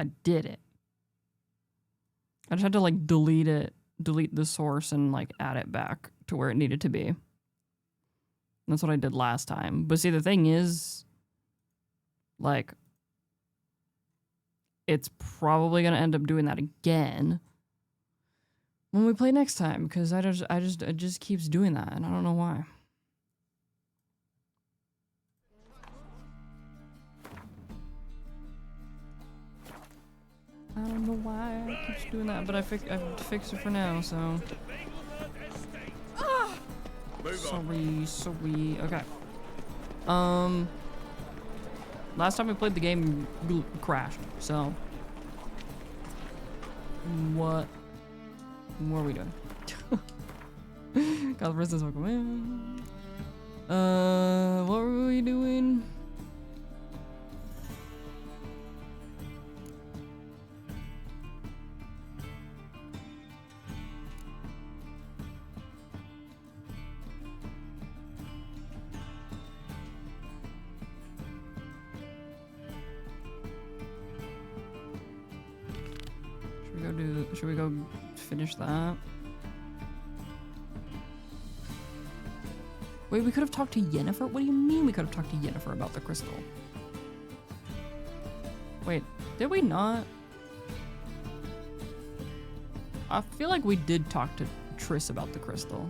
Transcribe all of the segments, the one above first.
I did it. I just had to like delete the source and like add it back to where it needed to be. That's what I did last time. But see, the thing is, like, it's probably gonna end up doing that again when we play next time, because it just keeps doing that, and I don't know why. I don't know why it keeps doing that, but I've fixed it for now, so. Sorry. Okay. Last time we played the game crashed, so. What are we doing? God, versus welcome in. What were we doing? Should we go finish that? Wait, we could have talked to Yennefer? What do you mean we could have talked to Yennefer about the crystal? Wait, did we not? I feel like we did talk to Triss about the crystal.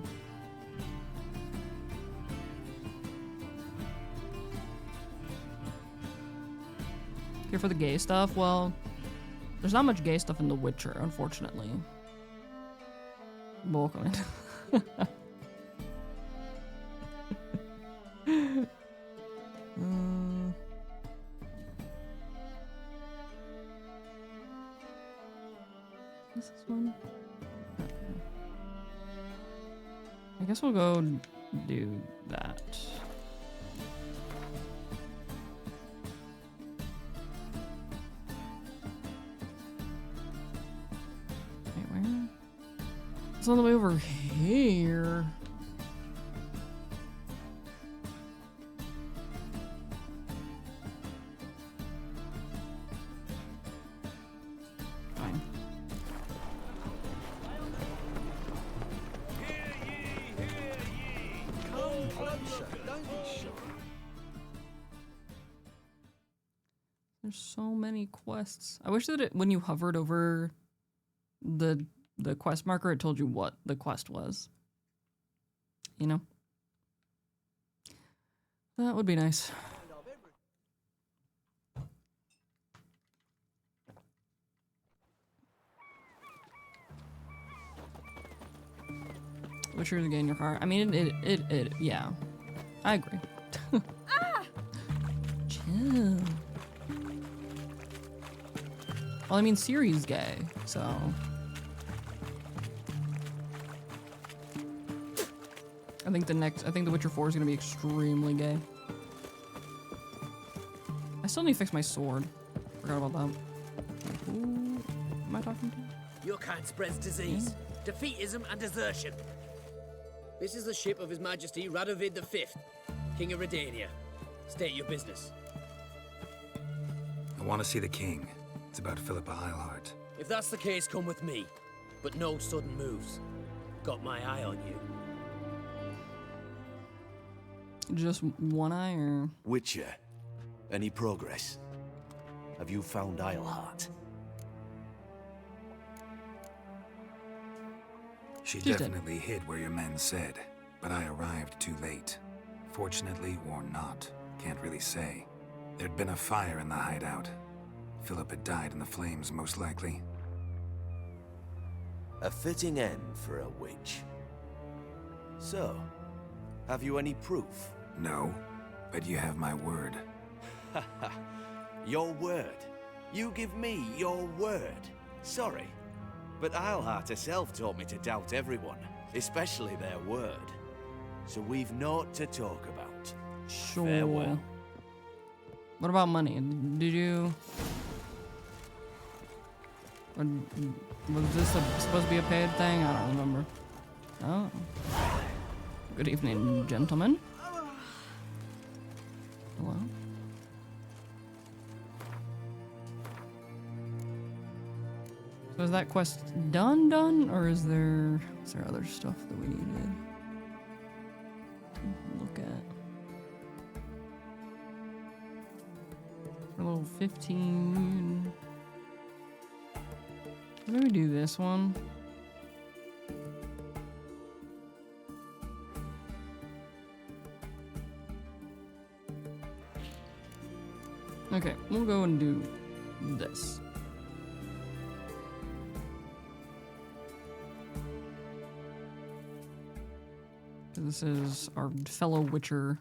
Here for the gay stuff? Well, there's not much gay stuff in The Witcher, unfortunately. Welcome in. What's this one? Okay. I guess we'll go do that. It's all the way over here. Fine. Come closer, don't be shy. There's so many quests. I wish that when you hovered over the quest marker, it told you what the quest was. You know? That would be nice. Witcher to gain your heart. I mean, yeah. I agree. Chill. Well, I mean, Ciri's gay, so. I think The Witcher 4 is gonna be extremely gay. I still need to fix my sword. Forgot about that. Who am I talking to? Your kind spreads disease, defeatism, and desertion. This is the ship of His Majesty Radovid V, King of Redania. State your business. I want to see the king. It's about Philippa Eilhart. If that's the case, come with me. But no sudden moves. Got my eye on you. Just one eye, or? Witcher, any progress? Have you found Eilhart? She definitely hid where your men said, but I arrived too late. Fortunately or not, can't really say. There'd been a fire in the hideout. Philip had died in the flames, most likely. A fitting end for a witch. So, have you any proof? No, but you have my word. Haha, your word? You give me your word? Sorry, but Eilhart herself taught me to doubt everyone, especially their word. So we've naught to talk about. Sure. Farewell. What about money? Did you... Or was this supposed to be a paid thing? I don't remember. Oh. Good evening, gentlemen. Hello? So is that quest done, or is there other stuff that we needed to look at? For level 15. Maybe do this one. Okay, we'll go and do this. This is our fellow Witcher.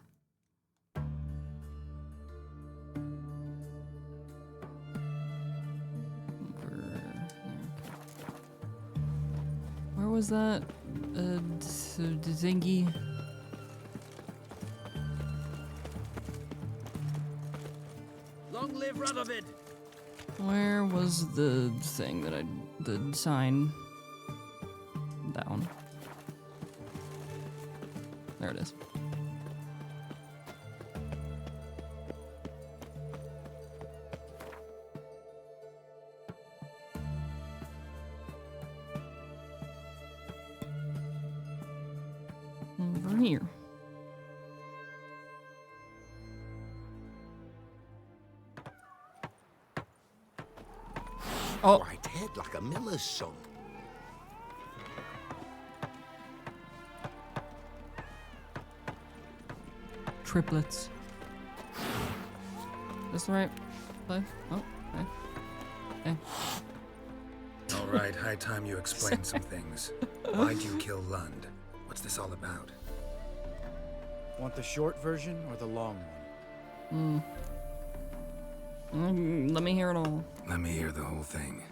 Where was that? Zingy? Long live Radovid! Where was the thing that the sign? Down. There it is. Over here. Oh, White head like a miller's son. triplets. This the right place? Oh, okay. Okay. All right, high time you explain some things. Why'd you kill Lund? What's this all about? Want the short version or the long one? Let me hear it all. Let me hear the whole thing.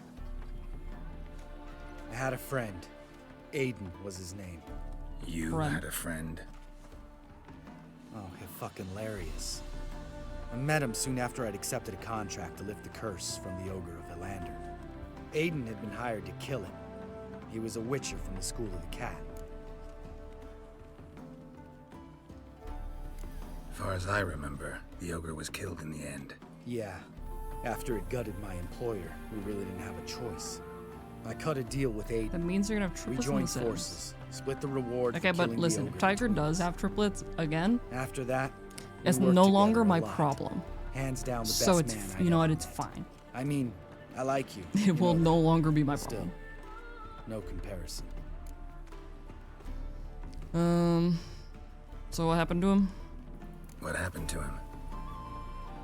I had a friend. Aiden was his name. You Friend. had a friend? Oh, he's fucking hilarious. I met him soon after I'd accepted a contract to lift the curse from the Ogre of Elander. Aiden had been hired to kill him. He was a witcher from the School of the Cat. Far as I remember, the ogre was killed in the end. Yeah. After it gutted my employer, we really didn't have a choice. I cut a deal with Aiden. That means you're gonna have We triplets in joined the Sims. forces, split the reward. Okay, for but killing the listen, ogre if Tiger between does us. have triplets again, After that, we it's worked no together longer a my lot. problem. Hands down, the So best it's, man I you know ever what, it's met. fine. I mean, I like you. It you will know no that. longer be my Still, problem. no comparison. So what happened to him? What happened to him?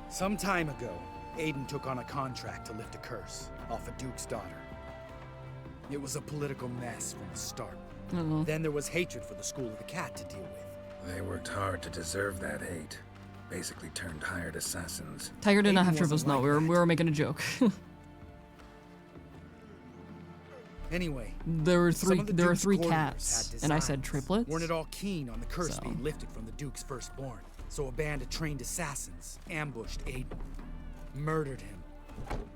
Some time ago, Aiden took on a contract to lift a curse off a duke's daughter. It was a political mess from the start. I don't know. Then there was hatred for the School of the Cat to deal with. They worked hard to deserve that hate. Basically turned hired assassins. Tiger did not Aiden have triplets. wasn't No, like we that. were making a joke. Anyway, there were some three. of the There were Duke's three courtiers cats, had and I said designs. triplets. Weren't at all keen on the curse So. being lifted from the Duke's firstborn. So a band of trained assassins ambushed Aiden, murdered him.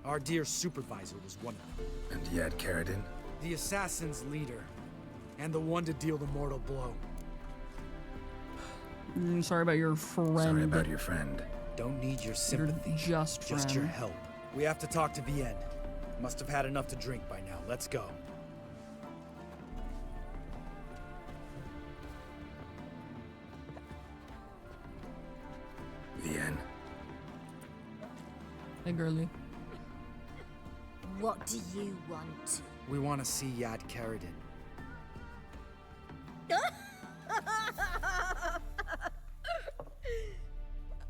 Our dear supervisor was one of them. And you had Carradine? The assassin's leader, and the one to deal the mortal blow. Sorry about your friend. Sorry about your friend. Don't need your Your sympathy, just friend. just your help. We have to talk to Vienne. Must have had enough to drink by now. Let's go. Vienne. Hey, girly. What do you want? We want to see Yad Carradine.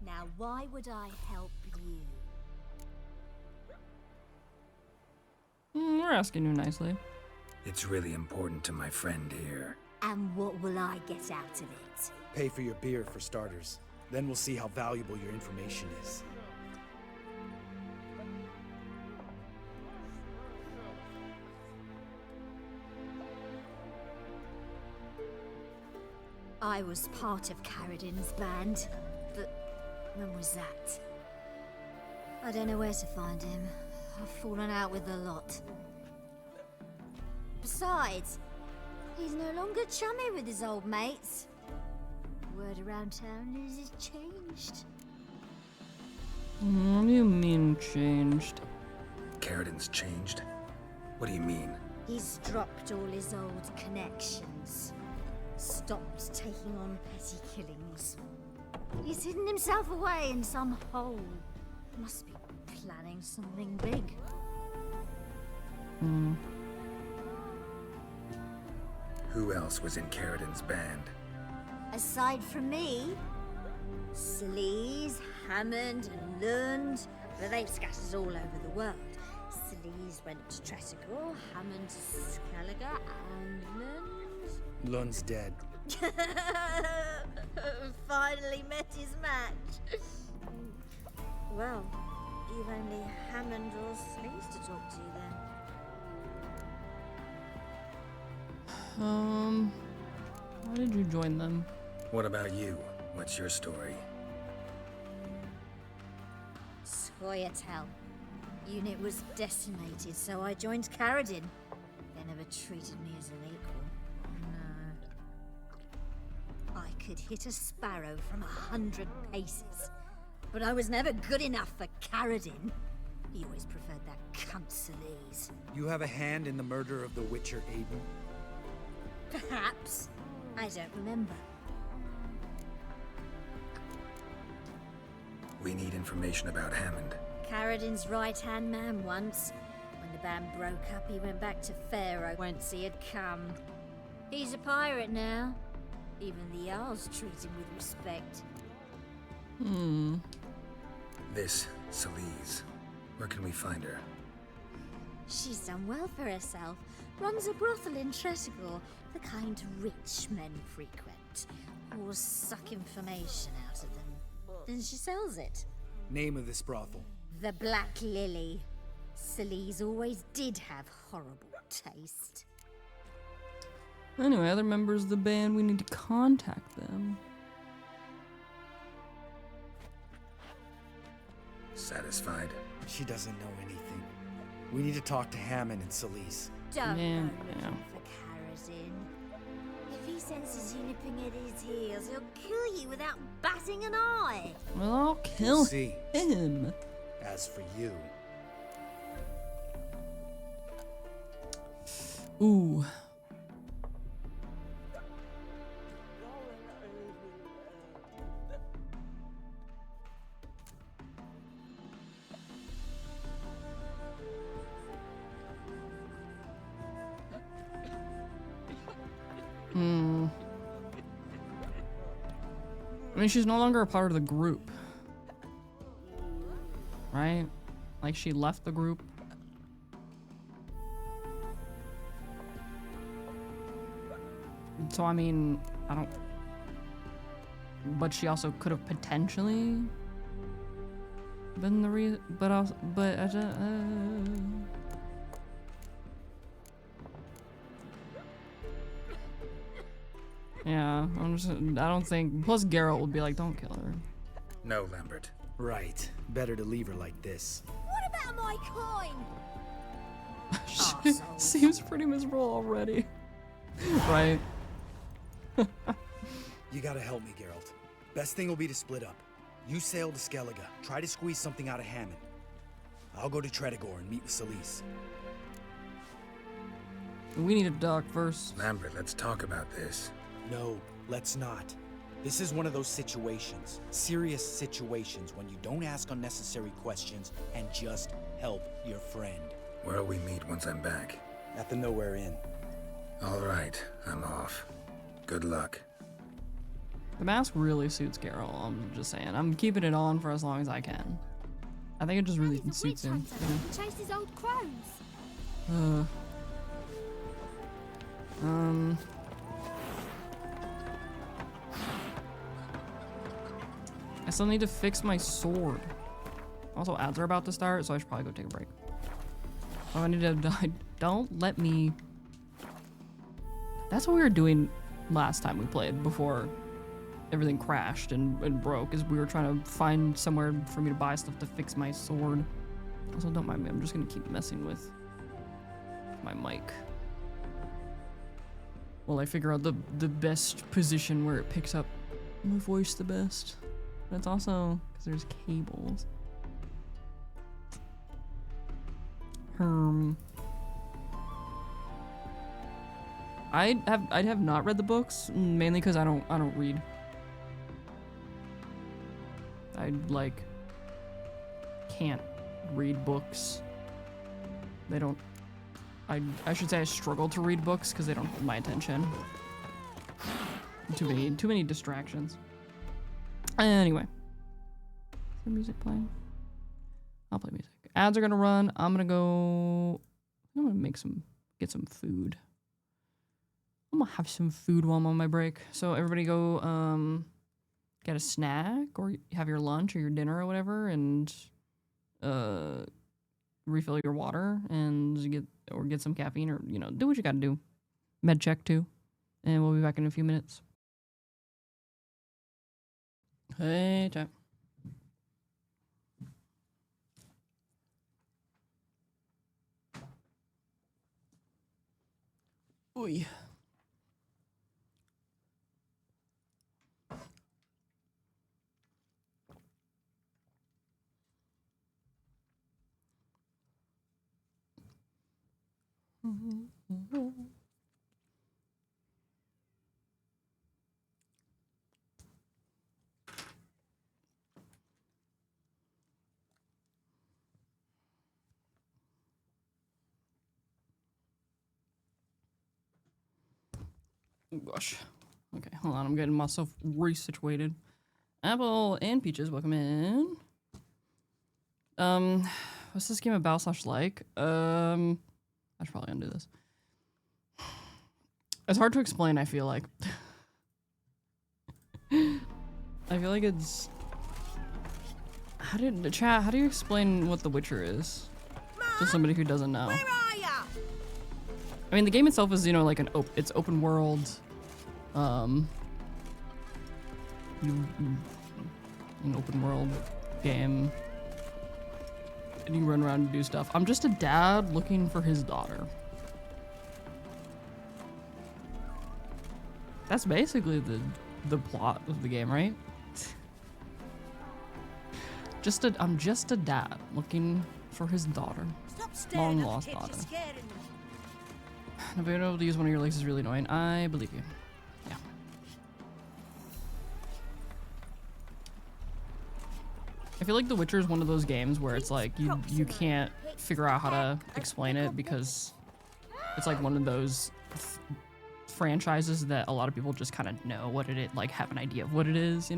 Now, why would I help you? We're asking you nicely. It's really important to my friend here. And what will I get out of it? Pay for your beer for starters. Then we'll see how valuable your information is. I was part of Carradine's band, but when was that? I don't know where to find him. I've fallen out with a lot. Besides, he's no longer chummy with his old mates. Word around town is he's changed. What do you mean changed? Carradine's changed. What do you mean? He's dropped all his old connections. Stopped taking on petty killings. He's hidden himself away in some hole. Must be planning something big. Who else was in Carradin's band? Aside from me, Sleaze, Hammond, and Lund, but they've scattered all over the world. Sleaze went to Tresigor, Hammond to Skellige, and Lund... Lund's dead. Finally met his match. Well, you've only Hammond or Sleaze to talk to then. Why did you join them? What about you? What's your story? Scoia'tael. Unit was decimated, so I joined Carradin. They never treated me as an equal. No. I could hit a sparrow from 100 paces, but I was never good enough for Carradin. He always preferred that cunt Sleaze. You have a hand in the murder of the Witcher, Aiden? Perhaps. I don't remember. We need information about Hammond. Carradin's right-hand man once. When the band broke up, he went back to Pharaoh whence he had come. He's a pirate now. Even the Jarls treat him with respect. This, Sleaze. Where can we find her? She's done well for herself. Runs a brothel in Tresigor, the kind rich men frequent. Whores suck information out of them. Then she sells it. Name of this brothel. The Black Lily. Sleaze always did have horrible taste. Anyway, other members of the band, we need to contact them. Satisfied? She doesn't know anything. We need to talk to Hammond and Sleaze. Don't Yeah, go yeah. looking for Carradin. If he senses you nipping at his heels, he'll kill you without batting an eye. Well, I'll kill We'll see. him. As for you, Ooh. I mean, she's no longer a part of the group. Right? Like, she left the group. So, I mean, I don't... But she also could have potentially been the reason... But also... But I just... Yeah, I'm just... I don't think... Plus, Geralt would be like, don't kill her. No, Lambert. right. Better to leave her like this. What about my coin? She seems pretty miserable already. Right? You gotta help me, Geralt. Best thing will be to split up. You sail to Skellige, try to squeeze something out of Hammond. I'll go to Tresigor and meet with Sleaze. We need a dock first. Lambert, let's talk about this. No, let's not. This is one of those situations, serious situations, when you don't ask unnecessary questions and just help your friend. Where'll we meet once I'm back? At the Nowhere Inn. All right, I'm off. Good luck. The mask really suits Geralt, I'm just saying. I'm keeping it on for as long as I can. I think it just really He's a suits witch him. hunter who chases old crows. I still need to fix my sword. Also, ads are about to start, so I should probably go take a break. Oh, I need to die. Don't let me... That's what we were doing last time we played, before everything crashed and broke, is we were trying to find somewhere for me to buy stuff to fix my sword. Also, don't mind me, I'm just gonna keep messing with my mic while I figure out the best position where it picks up my voice the best. That's also because there's cables. I have not read the books, mainly because I don't read. I like can't read books. They don't. I should say I struggle to read books because they don't hold my attention. Too many distractions. Anyway, is there music playing? I'll play music. Ads are gonna run. I'm gonna get some food. I'm gonna have some food while I'm on my break. So everybody go get a snack or have your lunch or your dinner or whatever, and refill your water and get some caffeine, or do what you gotta do. Med check too, and we'll be back in a few minutes. Hey, chat. Oy. Oh gosh. Okay, hold on. I'm getting myself resituated. Apple and Peaches, welcome in. What's this game about / like? I should probably undo this. It's hard to explain, I feel like. I feel like it's... How do you explain what The Witcher is? To somebody who doesn't know. Where are ya? I mean, the game itself is, like it's open world. An open world game. And you run around and do stuff. I'm just a dad looking for his daughter. That's basically the plot of the game, right? I'm just a dad looking for his daughter. Stop staring Long at lost the kids, daughter. you're scaring them. Not being able to use one of your legs is really annoying. I believe you. Yeah. I feel like The Witcher is one of those games where it's like you can't figure out how to explain it because it's like one of those franchises that a lot of people just kind of know what it is, like have an idea of what it is,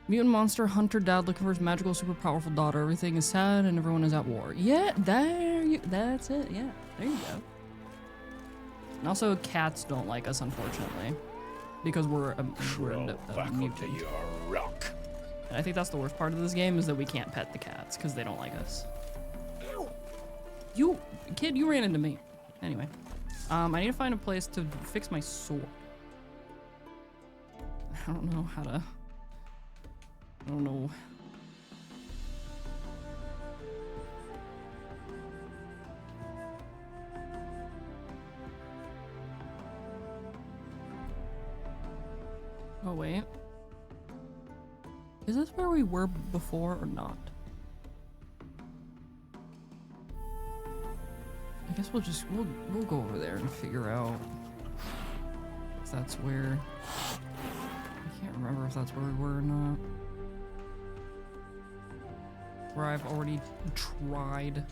Mutant monster hunter dad looking for his magical super powerful daughter. Everything is sad and everyone is at war. Yeah, that's it. Yeah, there you go. And also cats don't like us, unfortunately, because we're a mutant. rock. And I think that's the worst part of this game is that we can't pet the cats because they don't like us. You ran into me. Anyway, I need to find a place to fix my sword. I don't know how to. I don't know. Oh, wait. Is this where we were before or not? I guess we'll go over there and figure out if that's where. I can't remember if that's where we were or not. Where I've already tried.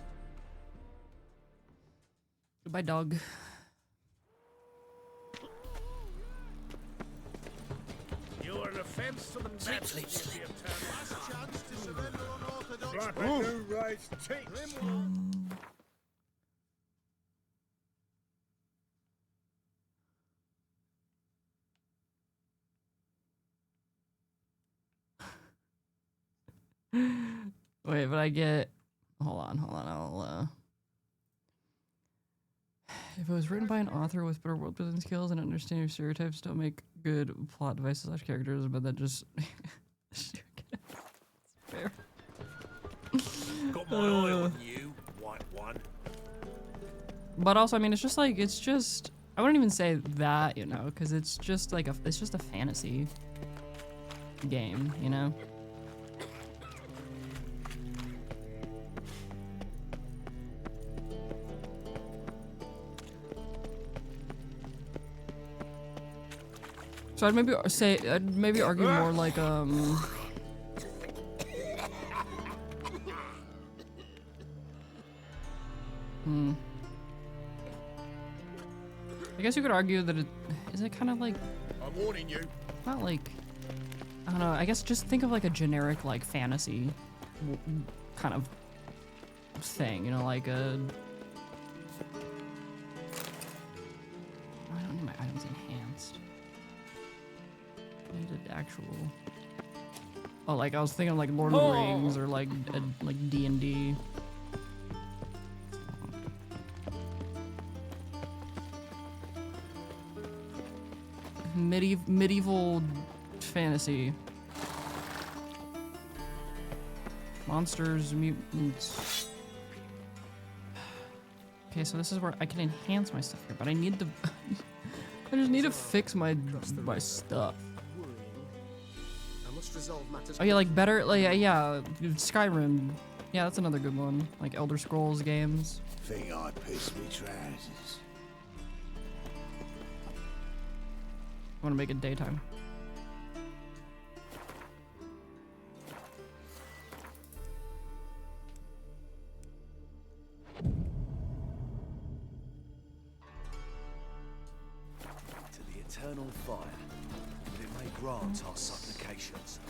Goodbye, dog. You are an offense to the majesty of town. Wait, but I get. Hold on. I'll. If it was written by an author with better world building skills and understanding of stereotypes, don't make good plot devices / characters, but that just. Fair. Got my eye on you, white one. But also, I mean, it's just. I wouldn't even say that, because it's just like it's just a fantasy game, So I'd maybe argue more like I guess you could argue that is it kind of like I'm warning you. not like I don't know. I guess just think of like a generic like fantasy kind of thing, you know, like a. I don't need my items enhanced. I needed actual. Oh, like I was thinking like Lord of the Rings or like D&D. Medieval fantasy. Monsters, mutants. Okay, so this is where I can enhance my stuff here, but I need to I just need to fix my stuff. Oh yeah, like better, like yeah, Skyrim. Yeah, that's another good one. Like Elder Scrolls games. Think I piss me trousers. I want to make it daytime. To the eternal fire, that it may grant our supplications.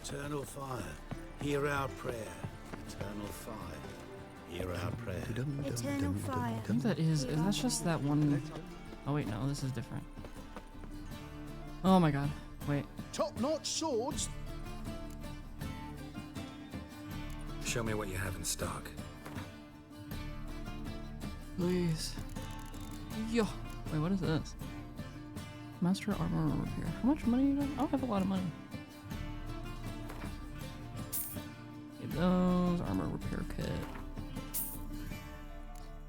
Eternal fire, hear our prayer. Eternal fire, hear our prayer. Eternal fire. I think that's just that one. Oh wait, no, this is different. Oh my god, wait. Top-notch swords. Show me what you have in stock. Please. Yo. Wait, what is this? Master armor repair. How much money do I have? I don't have a lot of money. Get those. Armor repair kit.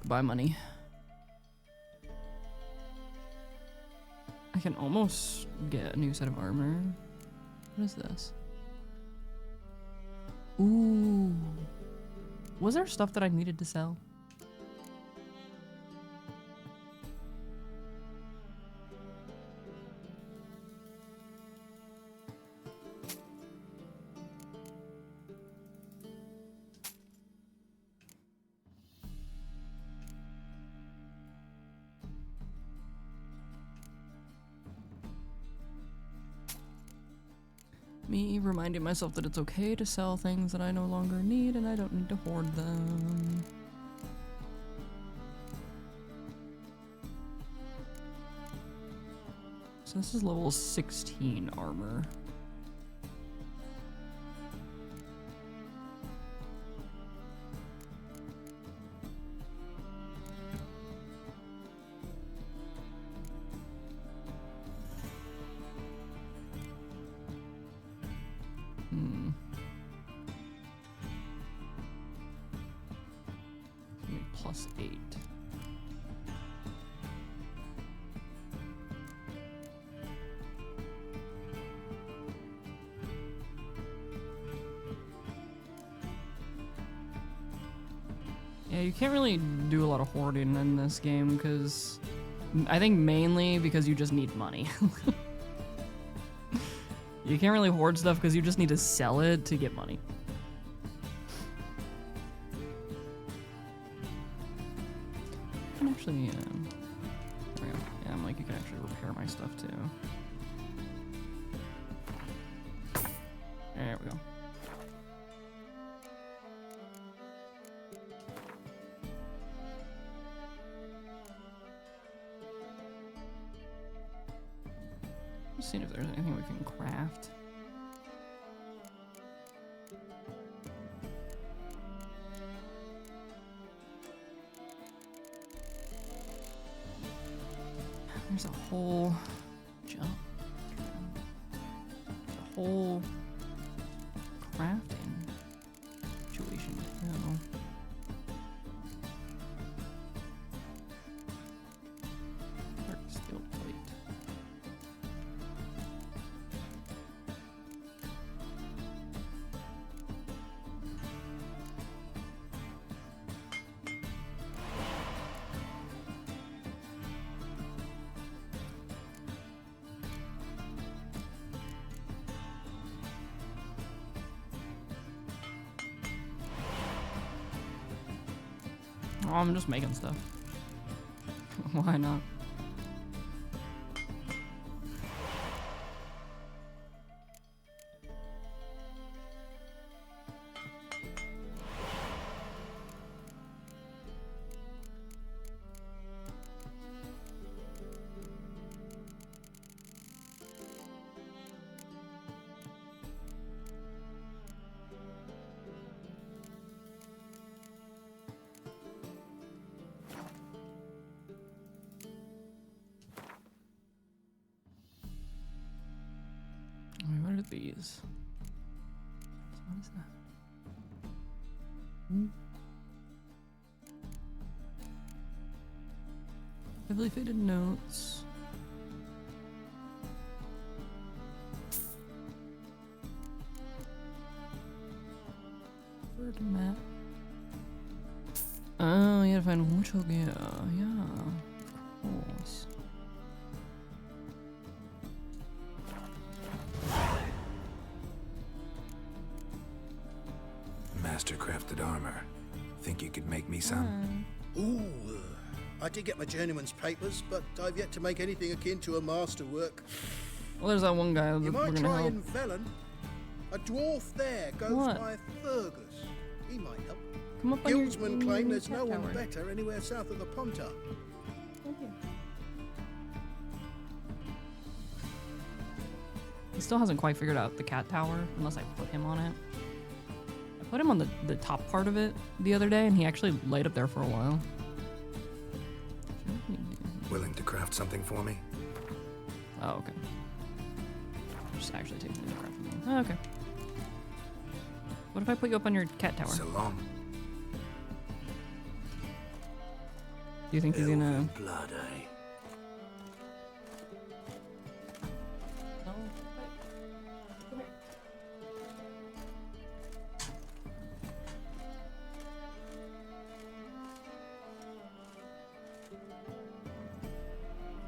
Goodbye, money. I can almost get a new set of armor. What is this? Ooh. Was there stuff that I needed to sell? Me reminding myself that it's okay to sell things that I no longer need and I don't need to hoard them. So this is level 16 armor. +8. Yeah, you can't really do a lot of hoarding in this game because I think mainly because you just need money. You can't really hoard stuff because you just need to sell it to get money. You can actually, there we go. Yeah, I'm like, you can actually repair my stuff too. There we go. Just seeing if there's anything we can craft. There's a whole jump. A whole crafting situation too. Steel plate. Oh, I'm just making stuff. Why not? Wait, what are these? What is that? Heavily faded notes. Word map. Oh, you gotta find which hook, yeah, of course. Master-crafted armor. Think you could make me some? Ooh, I did get my journeyman's papers, but I've yet to make anything akin to a masterwork. Well, there's that one guy that You we're might gonna try help. in Velen. A dwarf there goes What? by Fergus. He might help. Come up on your Guildsmen claim there's no cat one tower. better anywhere south of the Pontar. He still hasn't quite figured out the cat tower, unless I put him on it. I put him on the top part of it the other day, and he actually laid up there for a while. Willing to craft something for me? Oh, okay. Just actually taking the crap from me. Oh, okay. What if I put you up on your cat tower? So long. Do you think he's gonna... Blood, eh? No, wait. Come here.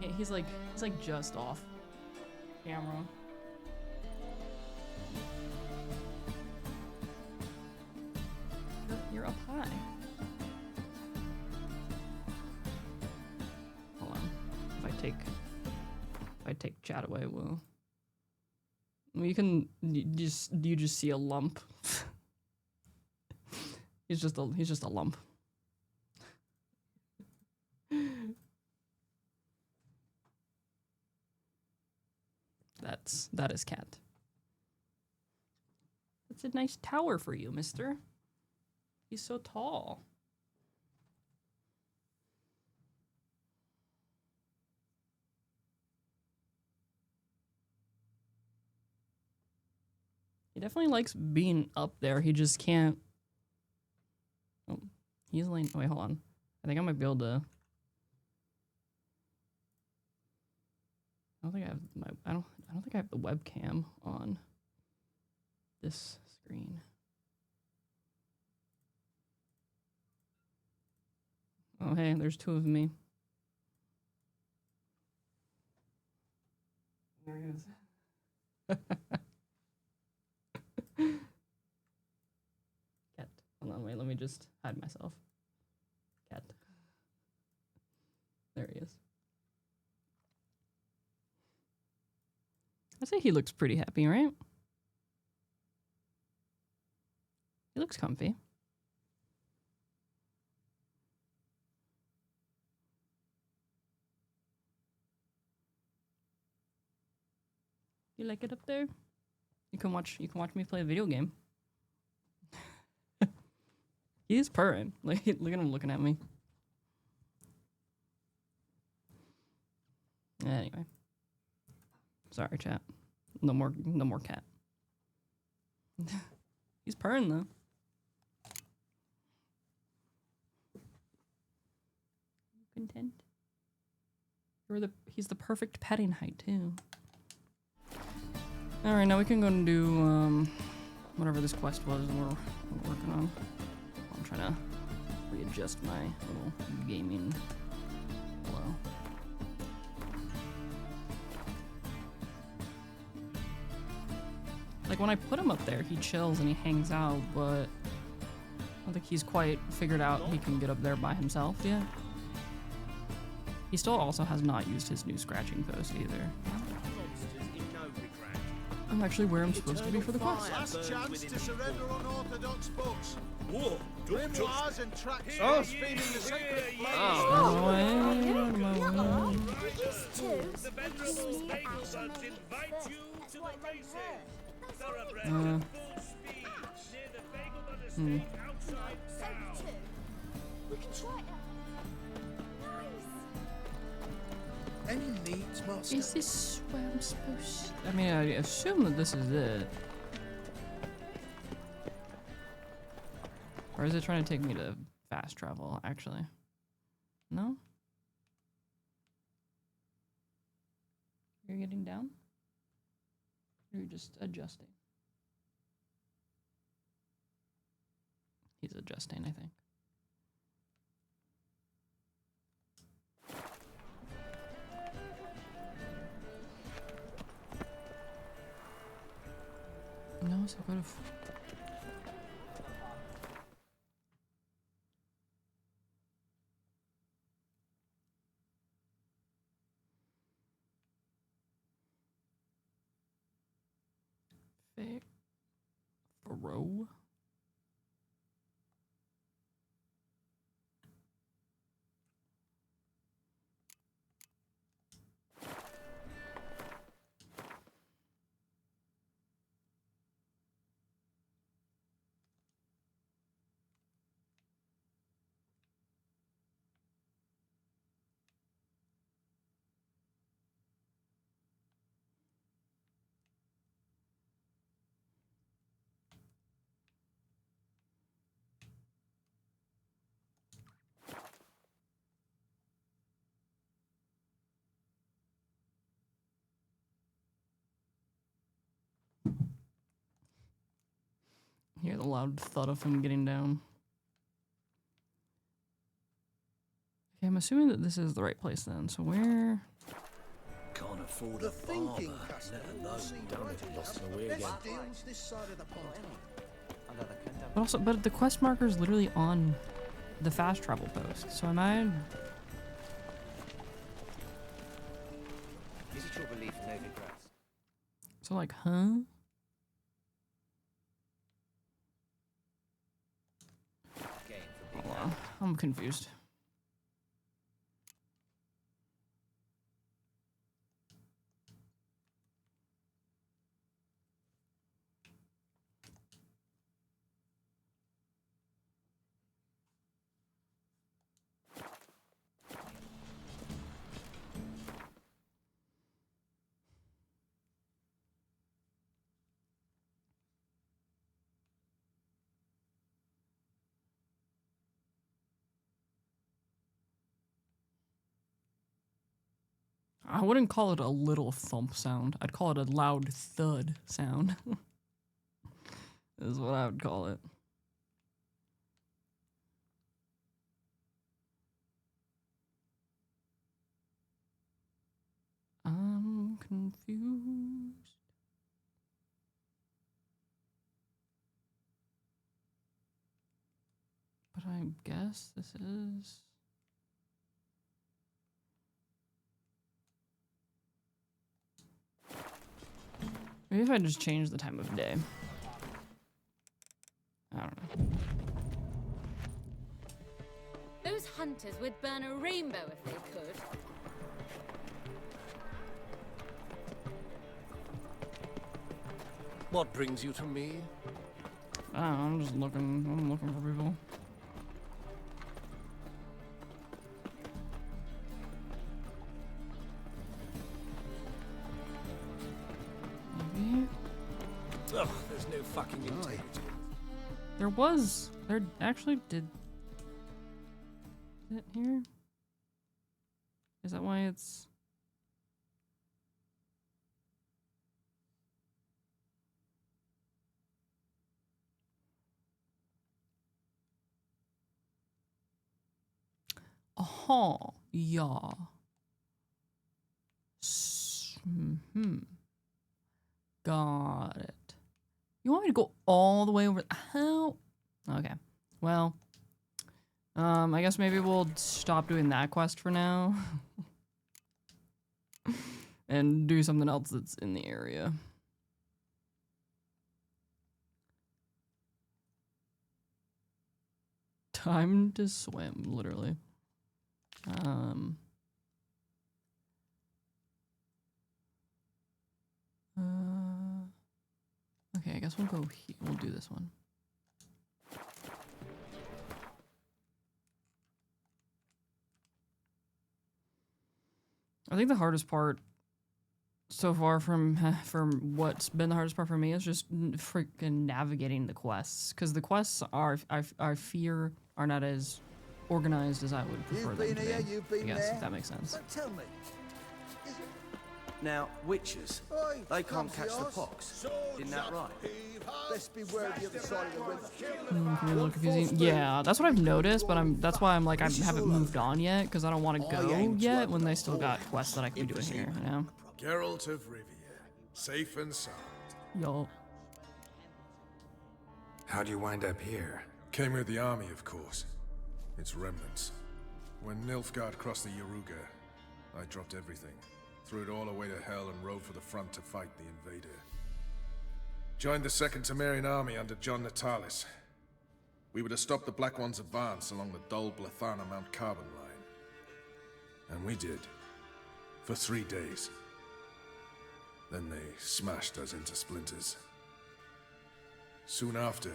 Yeah, he's like just off camera. You're up high. Hold on. If I take chat away, well, you can you just see a lump. he's just a lump. That is cat. That's a nice tower for you, mister. He's so tall. He definitely likes being up there. He just can't. Oh, he's laying. Wait, hold on. I think I might be able to. I don't think I have my. I don't think I have the webcam on this screen. Oh, hey, there's two of me. There he is. Cat. Hold on, wait, let me just hide myself. Cat. There he is. I'd say he looks pretty happy, right? He looks comfy. You like it up there? You can watch me play a video game. He's purring. Like, look at him looking at me. Anyway. Sorry, chat. No more cat. He's purring though. Content. He's the perfect petting height too. All right, now we can go and do whatever this quest was we're working on. I'm trying to readjust my little gaming flow. Like when I put him up there, he chills and he hangs out, but don't think he's quite figured out he can get up there by himself yet. He still also has not used his new scratching post either. I'm actually where I'm supposed to be for the quest. Last chance to surrender unorthodox books. Whoa, don't Memoirs and tracts blaspheming the sacred flame. Used to. The venerable Bagel invite you to the races. Thoroughbred Uh. at full speed near the Bagel estate outside town. We can try it out. Nice. Any needs, master? Is this where I'm supposed to... I mean, I assume that this is it. Or is it trying to take me to fast travel, actually? No? You're getting down? Or you're just adjusting? He's adjusting, I think. No, so go to... Throw. Hear the loud thud of him getting down. Okay, I'm assuming that this is the right place then. So where? Can't afford The a thinking barber, castle let will alone see done right it lost out. my way Best again. deals this side of the pond. But also, but the quest marker is literally on the fast travel post. So am I? Is it your belief in native grass? So like, huh? Hold on, I'm confused. I wouldn't call it a little thump sound. I'd call it a loud thud sound. Is what I would call it. I'm confused. But I guess this is... Maybe if I just change the time of day. I don't know. Those hunters would burn a rainbow if they could. What brings you to me? I don't know, I'm just looking. I'm looking for people. Maybe. Ugh, there's no fucking integrity. There actually did it here? Is that why it's... Oh, yeah. Got it. You want me to go all the way over? How? Okay. Well, I guess maybe we'll stop doing that quest for now. And do something else that's in the area. Time to swim, literally. Okay, I guess we'll go here. We'll do this one. I think the hardest part so far from what's been the hardest part for me is just freaking navigating the quests, because the quests are I fear are not as organized as I would prefer them to be. I guess if that makes sense. Tell me, Now, witches, they can't catch the pox. Isn't that right? best beware of the other side of the river. Can be a little confusing. Yeah, that's what I've noticed, but that's why I'm like I haven't moved on yet, because I don't want to go yet when they still got quests that I can be doing here. You know. Geralt of Rivia, safe and sound. Yo. How'd you wind up here? Came with the army, of course. Its remnants. When Nilfgaard crossed the Yaruga, I dropped everything, threw it all away to hell and rode for the front to fight the invader. Joined the Second Temerian army under John Natalis. We were to stop the Black One's advance along the Dol Blathana Mount Carbon line. And we did. For 3 days. Then they smashed us into splinters. Soon after,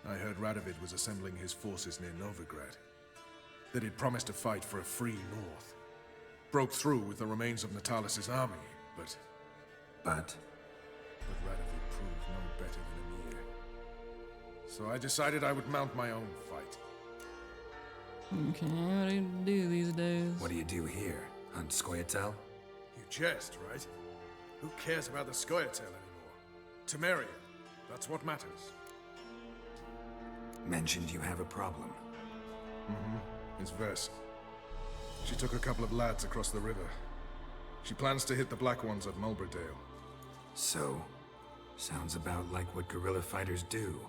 I heard Radovid was assembling his forces near Novigrad. That he'd promised to fight for a free north. Broke through with the remains of Natalis' army, but Radovid proved no better than Emir. So I decided I would mount my own fight. Okay, what do you do these days? What do you do here? Hunt Scoia'tael? You jest, right? Who cares about the Scoia'tael anymore? Temeria, that's what matters. Mentioned you have a problem. It's Vess. She took a couple of lads across the river. She plans to hit the Black Ones at Mulberdale. So, sounds about like what guerrilla fighters do.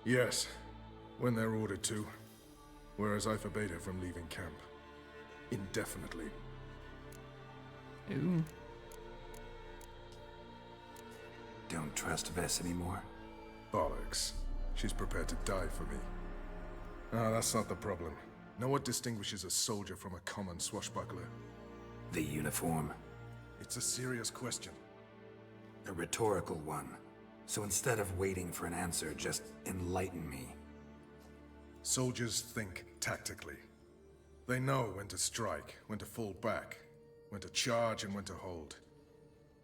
Yes, when they're ordered to. Whereas I forbade her from leaving camp. Indefinitely. Ooh. Don't trust Vess anymore? Bollocks. She's prepared to die for me. Ah, that's not the problem. Know what distinguishes a soldier from a common swashbuckler? The uniform. It's a serious question. A rhetorical one. So instead of waiting for an answer, just enlighten me. Soldiers think tactically. They know when to strike, when to fall back, when to charge and when to hold.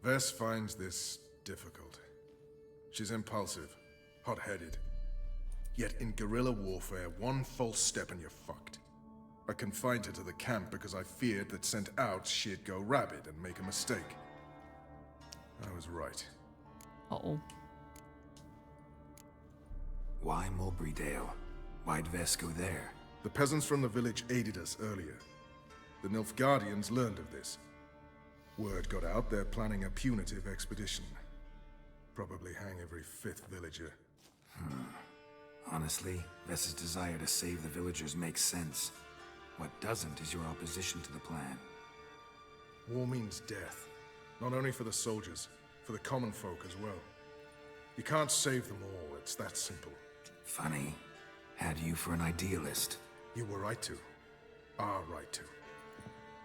Vess finds this difficult. She's impulsive, hot-headed. Yet in guerrilla warfare, one false step and you're fucked. I confined her to the camp because I feared that sent out she'd go rabid and make a mistake. I was right. Uh-oh. Why Mulberdale? Why'd Vess go there? The peasants from the village aided us earlier. The Nilfgaardians learned of this. Word got out they're planning a punitive expedition. Probably hang every 5th villager. Honestly, Vess's desire to save the villagers makes sense. What doesn't is your opposition to the plan. War means death. Not only for the soldiers, for the common folk as well. You can't save them all, it's that simple. Funny. Had you for an idealist. You were right to. Are right to.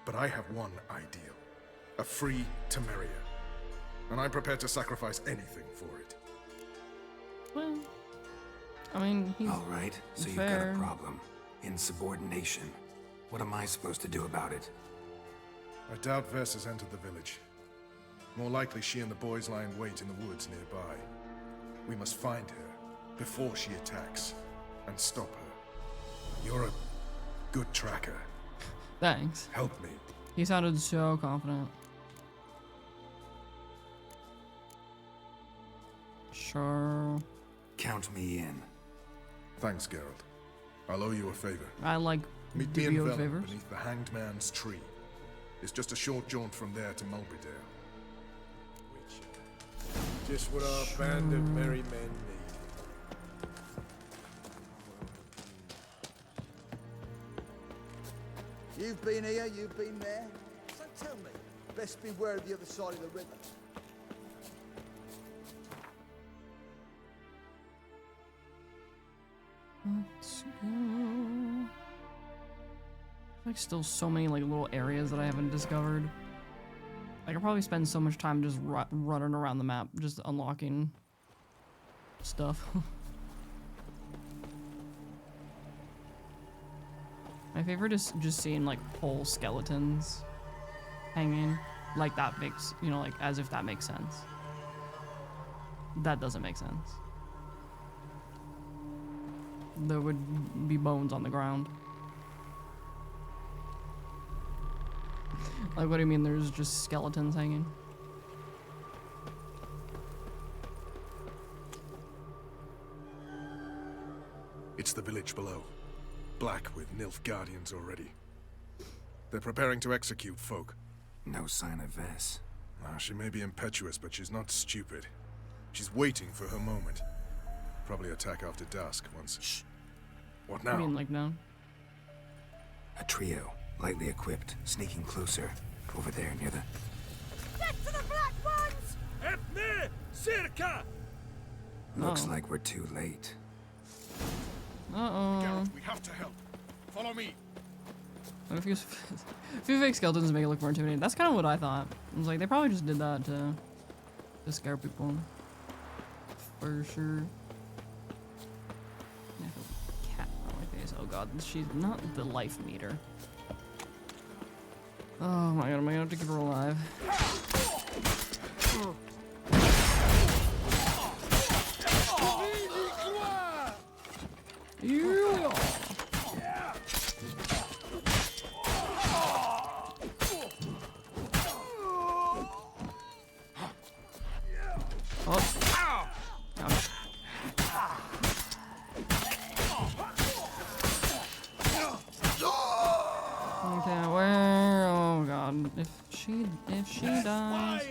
But I have one ideal. A free Temeria. And I'm prepared to sacrifice anything for it. Well, I mean, he's Alright, so you've got fair. a problem. Insubordination. What am I supposed to do about it? I doubt Vess has entered the village. More likely she and the boys lie in wait in the woods nearby. We must find her before she attacks and stop her. You're a good tracker. Thanks. Help me. He sounded so confident. Sure. Count me in. Thanks, Geralt. I'll owe you a favor. I like Meet me in dubious Velen favors. beneath the Hanged Man's tree. It's just a short jaunt from there to Mulberdale. Just what our band of merry men need. You've been here, you've been there. So tell me, best beware of the other side of the river. Let's go. Like still so many like little areas that I haven't discovered. I could probably spend so much time just running around the map, just unlocking stuff. My favorite is just seeing like whole skeletons hanging. Like that makes, you know, like as if that makes sense. That doesn't make sense. There would be bones on the ground. Like, what do you mean there's just skeletons hanging? It's the village below. Black with Nilfgaardians already. They're preparing to execute folk. No sign of Vess. She may be impetuous, but she's not stupid. She's waiting for her moment. Probably attack after dusk once. Shh. What now? I mean, like now? A trio, lightly equipped, sneaking closer. Over there near the... Get to the black ones! Epne! Circa! Looks like we're too late. Garrett, we have to help. Follow me. What if you few fake skeletons make it look more intimidating? That's kind of what I thought. I was like, they probably just did that to scare people. For sure. Yeah, cat on my face. Oh god, she's not the life meter. Oh my god, am I gonna have to keep her alive? Yeah. Oh. Ouch. Okay, where? Oh god, if she dies.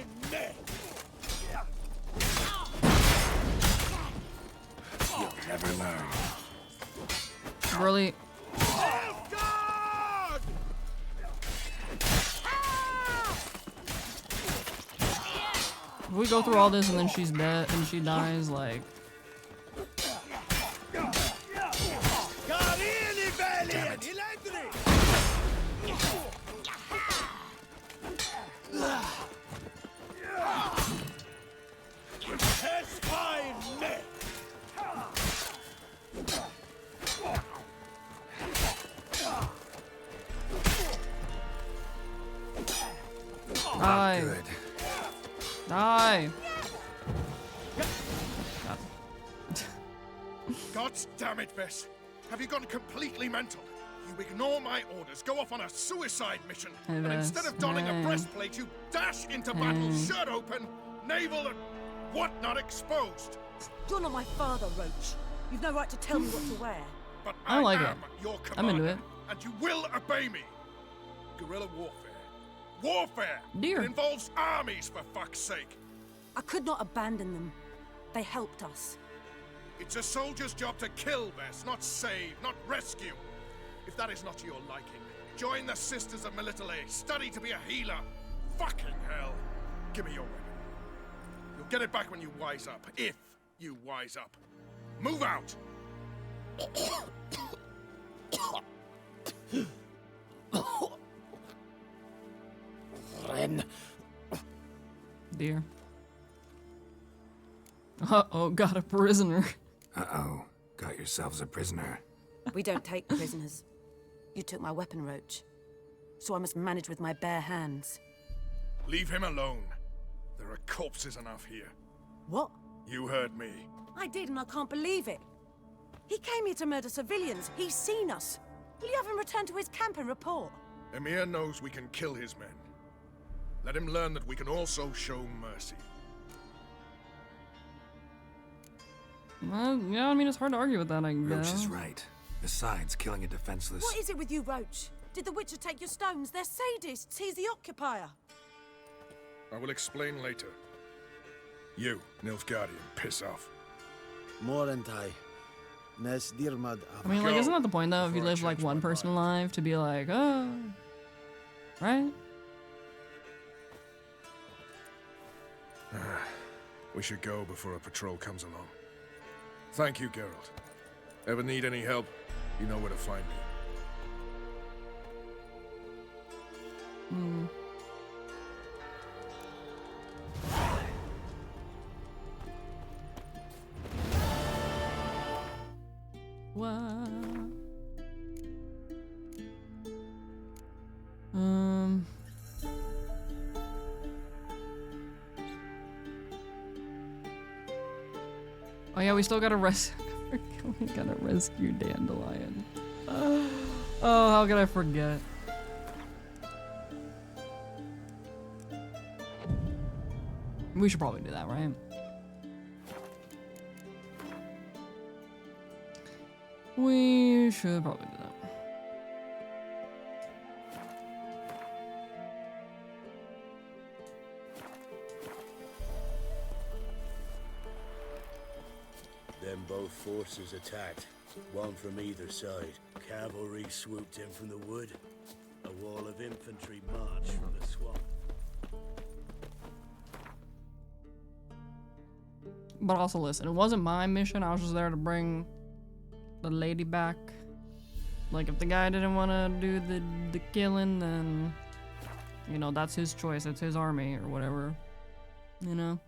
You'll never learn. Really? If we go through all this and then she's dead and she dies, like... Die. Good. Die. God damn it, Vess. Have you gone completely mental? You ignore my orders, go off on a suicide mission, and instead of donning a breastplate, you dash into battle, shirt open, navel and whatnot exposed. You're not my father, Roach. You've no right to tell me what to wear. But I like it. am your commander, I'm into it. and you will obey me. Guerrilla warfare. Warfare! Dear. It involves armies, for fuck's sake. I could not abandon them. They helped us. It's a soldier's job to kill, Vess, not save, not rescue. If that is not to your liking, join the Sisters of Melitele. Study to be a healer. Fucking hell. Give me your weapon. You'll get it back when you wise up. If you wise up. Move out! Dear. Uh-oh, got a prisoner. Uh-oh, got yourselves a prisoner. We don't take prisoners. You took my weapon, Roach. So I must manage with my bare hands. Leave him alone. There are corpses enough here. What? You heard me. I did, and I can't believe it. He came here to murder civilians. He's seen us. Will you have him return to his camp and report? Emir knows we can kill his men. Let him learn that we can also show mercy. Well, yeah, I mean, it's hard to argue with that, I guess. Roach is right. Besides, killing a defenseless... What is it with you, Roach? Did the Witcher take your stones? They're sadists. He's the occupier. I will explain later. You, Nilfgaardian, piss off. Morentai. I mean, like, isn't that the point though? If you live like one person alive, to be like, oh, right? We should go before a patrol comes along. Thank you, Geralt. Ever need any help, you know where to find me. Hmm. What? Oh yeah, we still gotta we gotta rescue Dandelion. Oh, how could I forget? We should probably do that, right? We should probably do that. Then both forces attacked, one from either side. Cavalry swooped in from the wood. A wall of infantry marched from the swamp. But also, listen, it wasn't my mission. I was just there to bring the lady back. Like, if the guy didn't want to do the killing, then, you know, that's his choice. It's his army or whatever. You know?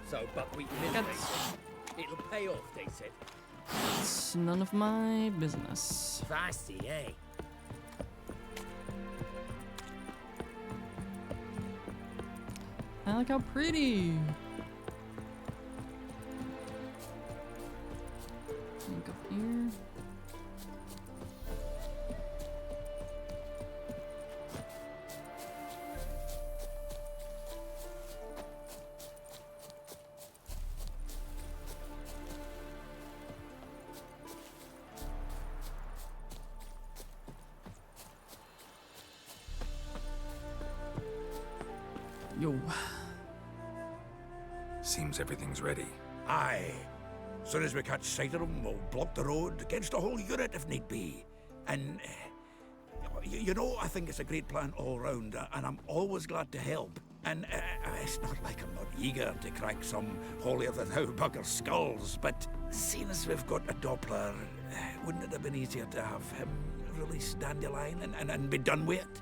So, buckwheat milk, they said. It'll pay off, they said. It's none of my business. Feisty, eh? I like how pretty. Look up here. Yo. Seems everything's ready. Aye. Soon as we catch sight of them, we'll block the road against a whole unit if need be. And, you know, I think it's a great plan all round, and I'm always glad to help. And it's not like I'm not eager to crack some holier-than-thou bugger skulls, but seeing as we've got a Doppler, wouldn't it have been easier to have him release Dandelion and be done with it?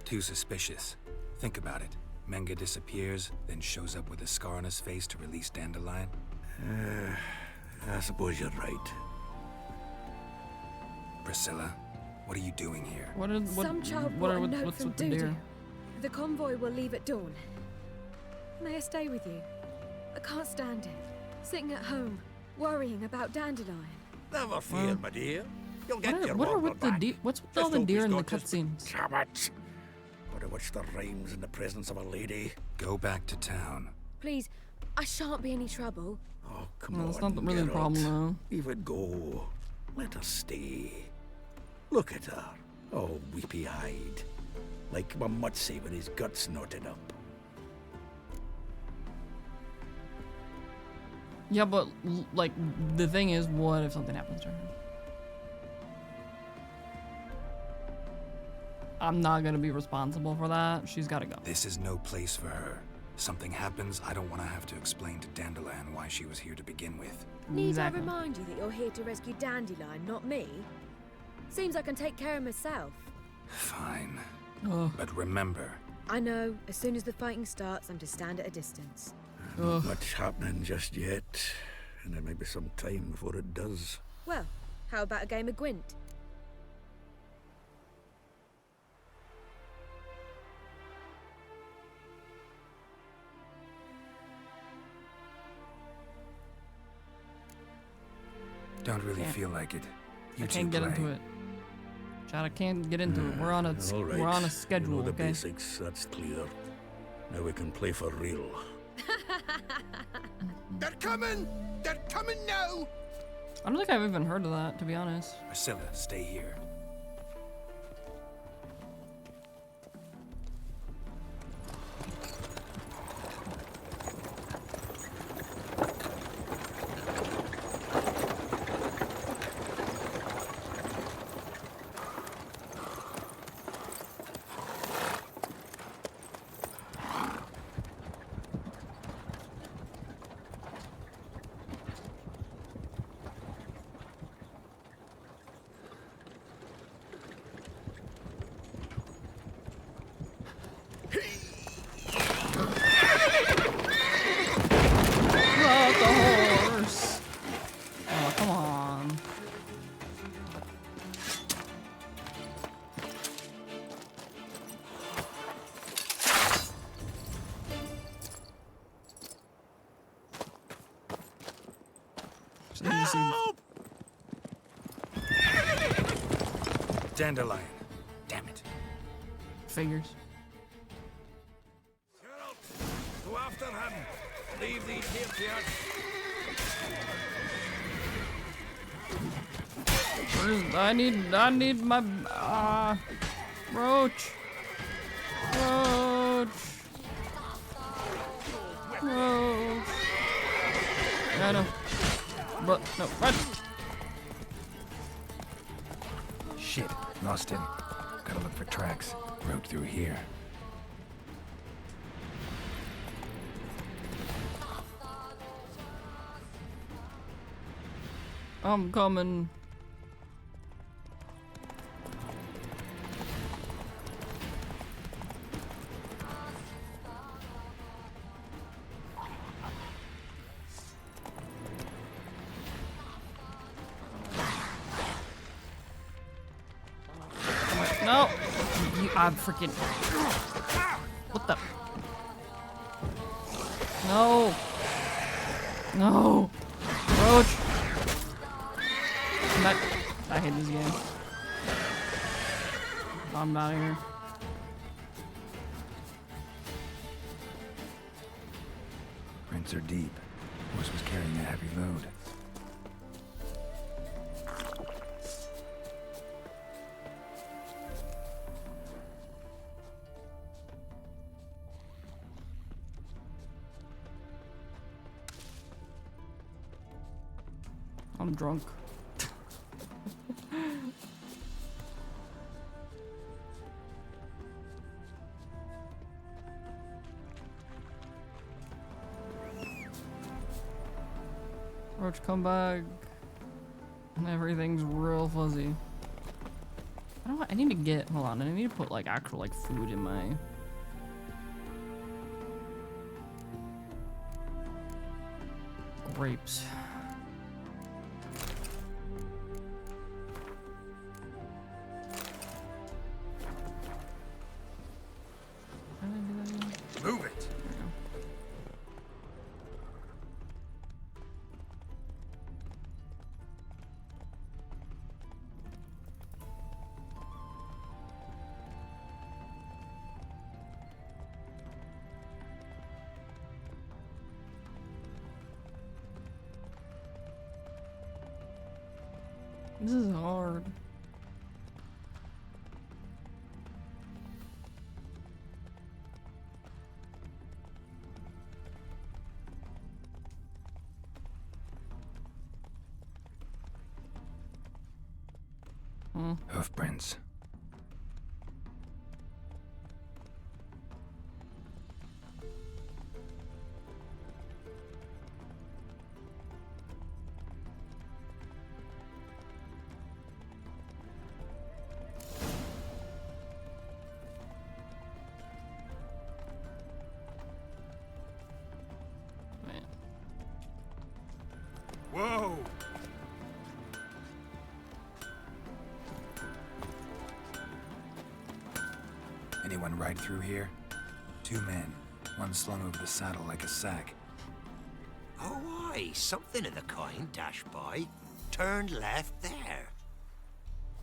Too suspicious. Think about it. Menga disappears, then shows up with a scar on his face to release Dandelion. I suppose you're right. Priscilla, what are you doing here? Some child brought a note from Duty. The convoy will leave at dawn. May I stay with you? I can't stand it. Sitting at home, worrying about Dandelion. Never fear, my dear. You'll get your what are warbler with the back. deer? What's with all the deer in the cutscenes? Damn it! But I watch the rhymes in the presence of a lady. Go back to town. Please, I shan't be any trouble. Oh, come No, on, that's not really the Geralt. problem, though. Leave it go. Let her stay. Look at her, all weepy-eyed. Like my Mutsy with his guts knotted up. Yeah, but, like, the thing is, what if something happens to her? I'm not gonna be responsible for that. She's gotta go. This is no place for her. Something happens, I don't want to have to explain to Dandelion why she was here to begin with. Need I remind you that you're here to rescue Dandelion, not me? Seems I can take care of myself. Fine. Ugh. But remember... I know, as soon as the fighting starts, I'm to stand at a distance. Not much happening just yet. And there may be some time before it does. Well, how about a game of Gwent? Don't really feel like it. I can't get into it. Chad, I can't get into it. We're on a All right. we're on a schedule, You know the okay? basics, that's clear. Now we can play for real. They're coming! They're coming now! I don't think I've even heard of that, to be honest. Priscilla, stay here. Help! Dandelion. Damn it. Figures. Go after him. Leave these here to us. I need my roach. Roach. Roach. I know. But no, run. Shit, lost him. Gotta look for tracks. Road through here. I'm coming. No! I'm freaking... What the... No! No! Roach! I hate this game. I'm out of here. Prints are deep. Horse was carrying a heavy load. I'm drunk. Roach, come back. Everything's real fuzzy. I need to get, hold on, I need to put like actual like food in my... grapes. Move it. This is hard. Hoof prints. Whoa! Anyone ride through here? 2 men. One slung over the saddle like a sack. Oh, aye, something of the kind dashed by. Turned left there.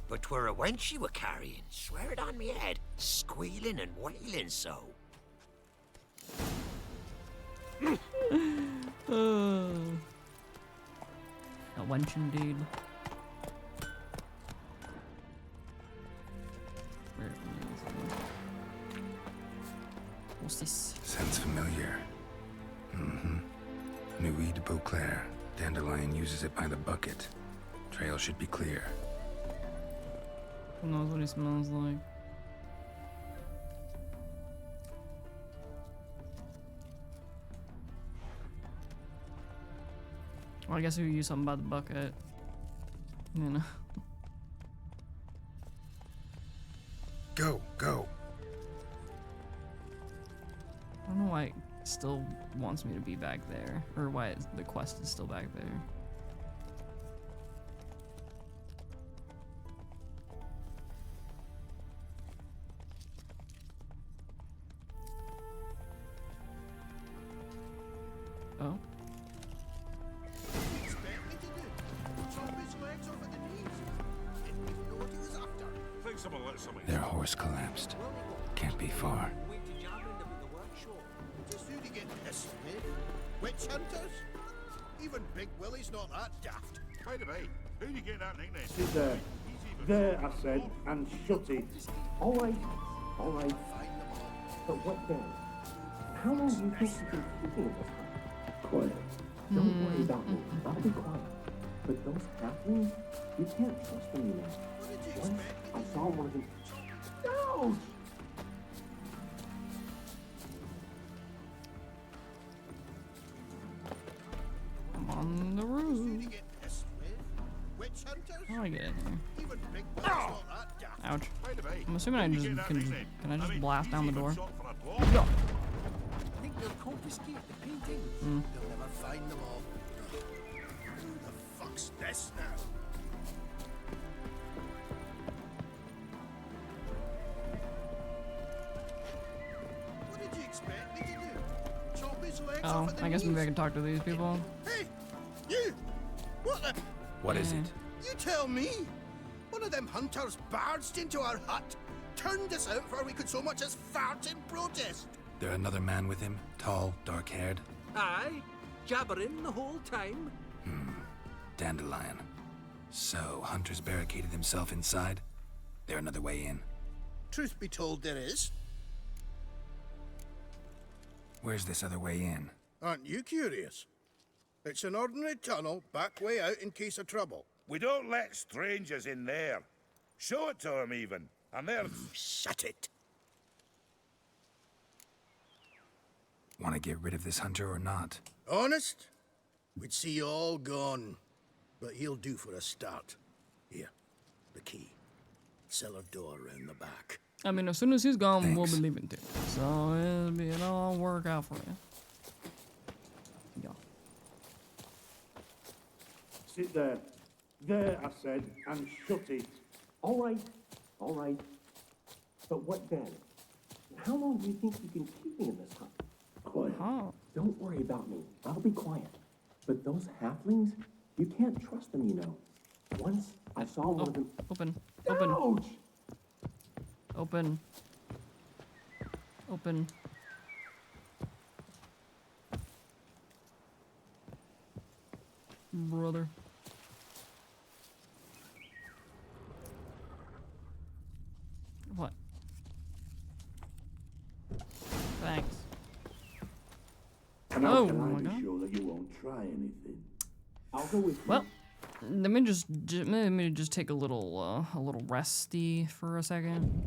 But 'twere a wench you were carrying, swear it on me head, squealing and wailing so. A wench indeed. What's this? Sounds familiar. Nuit de Beauclair. Dandelion uses it by the bucket. Trail should be clear. Who knows what he smells like? Well, I guess if you use something by the bucket, you know. Go, go. I don't know why it still wants me to be back there, or why the quest is still back there. Oh. force collapsed. Can't be far. Just who do you get pissed with? Witch hunters? Even Big Willie's not that daft. By the way, who do you get that nickname? Sit there. There, I said, and shut it. All right. But what then? How long do you think you can keep me in this house? Quiet. Don't worry about me. I'll be quiet. But those halflings, you can't trust them, you know. Once I saw one of them. No! I'm on the roof. How do I get in here? Ouch. I'm assuming I just can I just blast down the door? I think they'll confiscate the paintings. They'll never find them all. Who the fuck's this now? What did you expect me to do? Chop his legs Oh, off at the I guess maybe I knees? can talk to these people. Hey, you! What the? What is it? You tell me! One of them hunters barged into our hut, turned us out before we could so much as fart in protest. There another man with him? Tall, dark-haired? Aye, jabbering the whole time. Dandelion. So, Hunter's barricaded himself inside? There another way in? Truth be told, there is. Where's this other way in? Aren't you curious? It's an ordinary tunnel, back way out in case of trouble. We don't let strangers in there. Show it to them even. And they're... Shut it. Want to get rid of this hunter or not? Honest? We'd see you all gone. But he'll do for a start. Here, the key. Cellar door round the back. I mean, as soon as he's gone, we'll be leaving too. So it'll all work out for you. Yeah. Sit there. There, I said, and shut it. All right. But what then? How long do you think you can keep me in this hut? Quiet. Oh. Don't worry about me. I'll be quiet. But those halflings, you can't trust them, you know. Once I saw one of them. Open. Ouch! Open. Brother. What? Thanks. And how Oh can I my be god. sure that you won't try anything? I'll go with you. Well, let me just take a little resty for a second.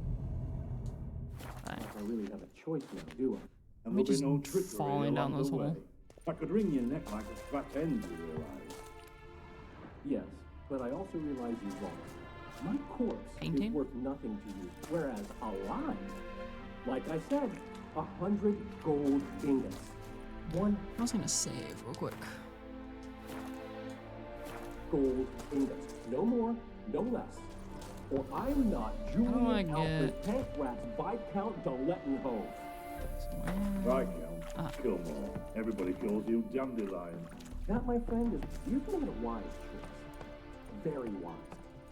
I really have a choice now, do I? And Me there'll be just no trickery falling down along this the way. hole. I could wring your neck like a fat end, you realize. Yes, but I also realize you're wrong. My corpse Painting? is worth nothing to you, whereas alive, like I said, 100 gold ingots. One I was gonna save real quick. gold ingots. No more, no less. Or I'm not do I Julian Alfred get- Pankratz Viscount de Lettenhove. Right, Count. Kill more. Everybody calls you Dandelion. That, my friend, is you've made a wise choice. Very wise.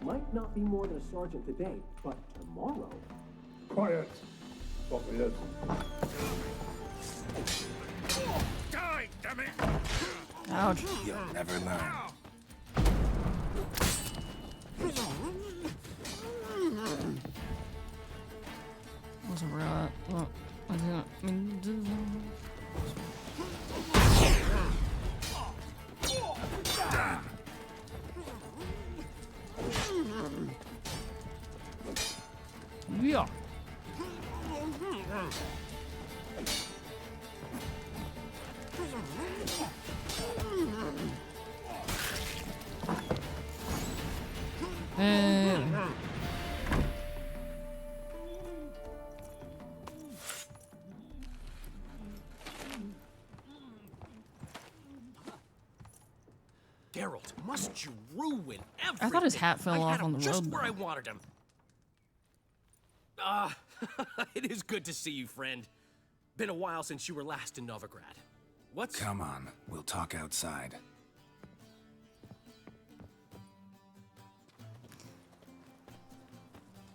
Might not be more than a sergeant today, but tomorrow. Quiet. Stop it. Die, damn it! Ouch. You'll never learn. Wasn't forgot. Well, I didn't do Yeah. And Geralt, must you ruin everything? I thought his hat fell I off had on him the just road, where though. I wanted him. It is good to see you, friend. Been a while since you were last in Novigrad. What's... Come on, we'll talk outside.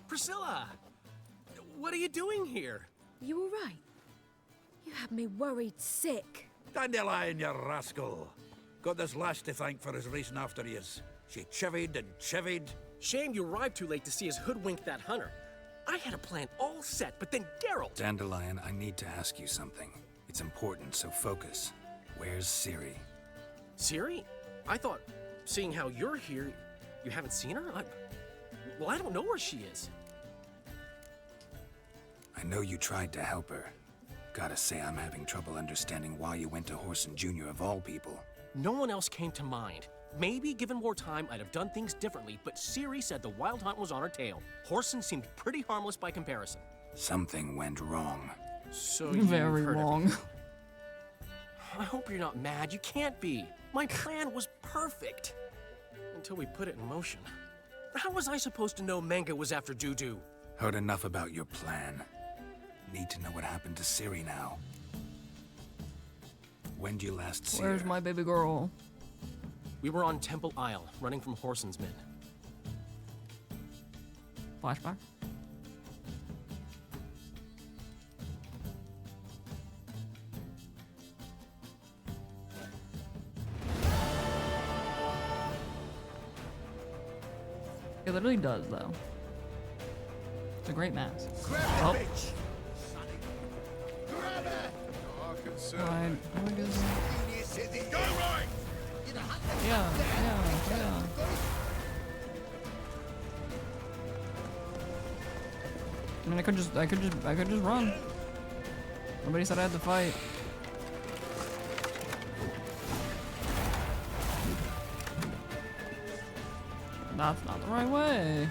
Priscilla! What are you doing here? You all right? You had me worried sick. Dandelion, you rascal. Got this lass to thank for his racing after yous. She chivied and chivied. Shame you arrived too late to see us hoodwink that hunter. I had a plan all set, but then Geralt... Dandelion, I need to ask you something. It's important, so focus. Where's Ciri? Ciri? I thought, seeing how you're here, you haven't seen her? Well, I don't know where she is. I know you tried to help her. Gotta say, I'm having trouble understanding why you went to Whoreson Jr. of all people. No one else came to mind. Maybe, given more time, I'd have done things differently, but Ciri said the Wild Hunt was on her tail. Whoreson seemed pretty harmless by comparison. Something went wrong. So Very wrong. I hope you're not mad. You can't be. My plan was perfect. Until we put it in motion. How was I supposed to know Manga was after Dudu? Heard enough about your plan. Need to know what happened to Ciri now. When'd you last see Where's her? my baby girl? We were on Temple Isle, running from Whoreson's men. Flashback. It literally does, though. It's a great mask. Oh. Right. How do I do this? Go right! Yeah. I mean, I could just run. Nobody said I had to fight. That's not the right way.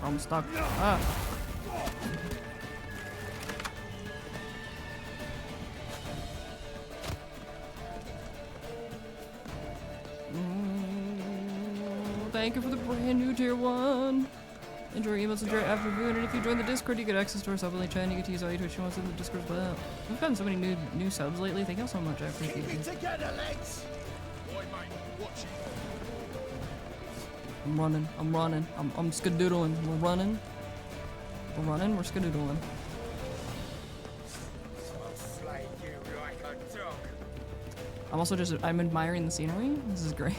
I'm stuck. Ah. Thank you for the brand new tier 1. Enjoy your emails after viewing it. If you join the Discord, you get access to our sub only chat. You get to use all your Twitch channels in the Discord as well. We've gotten so many new subs lately. Thank you all so much. I appreciate it. Together, legs! Boy, mate, watch it. I'm running. I'm skadoodling. We're running. We're skadoodling. I'll slay you like a dog. I'm admiring the scenery. This is great.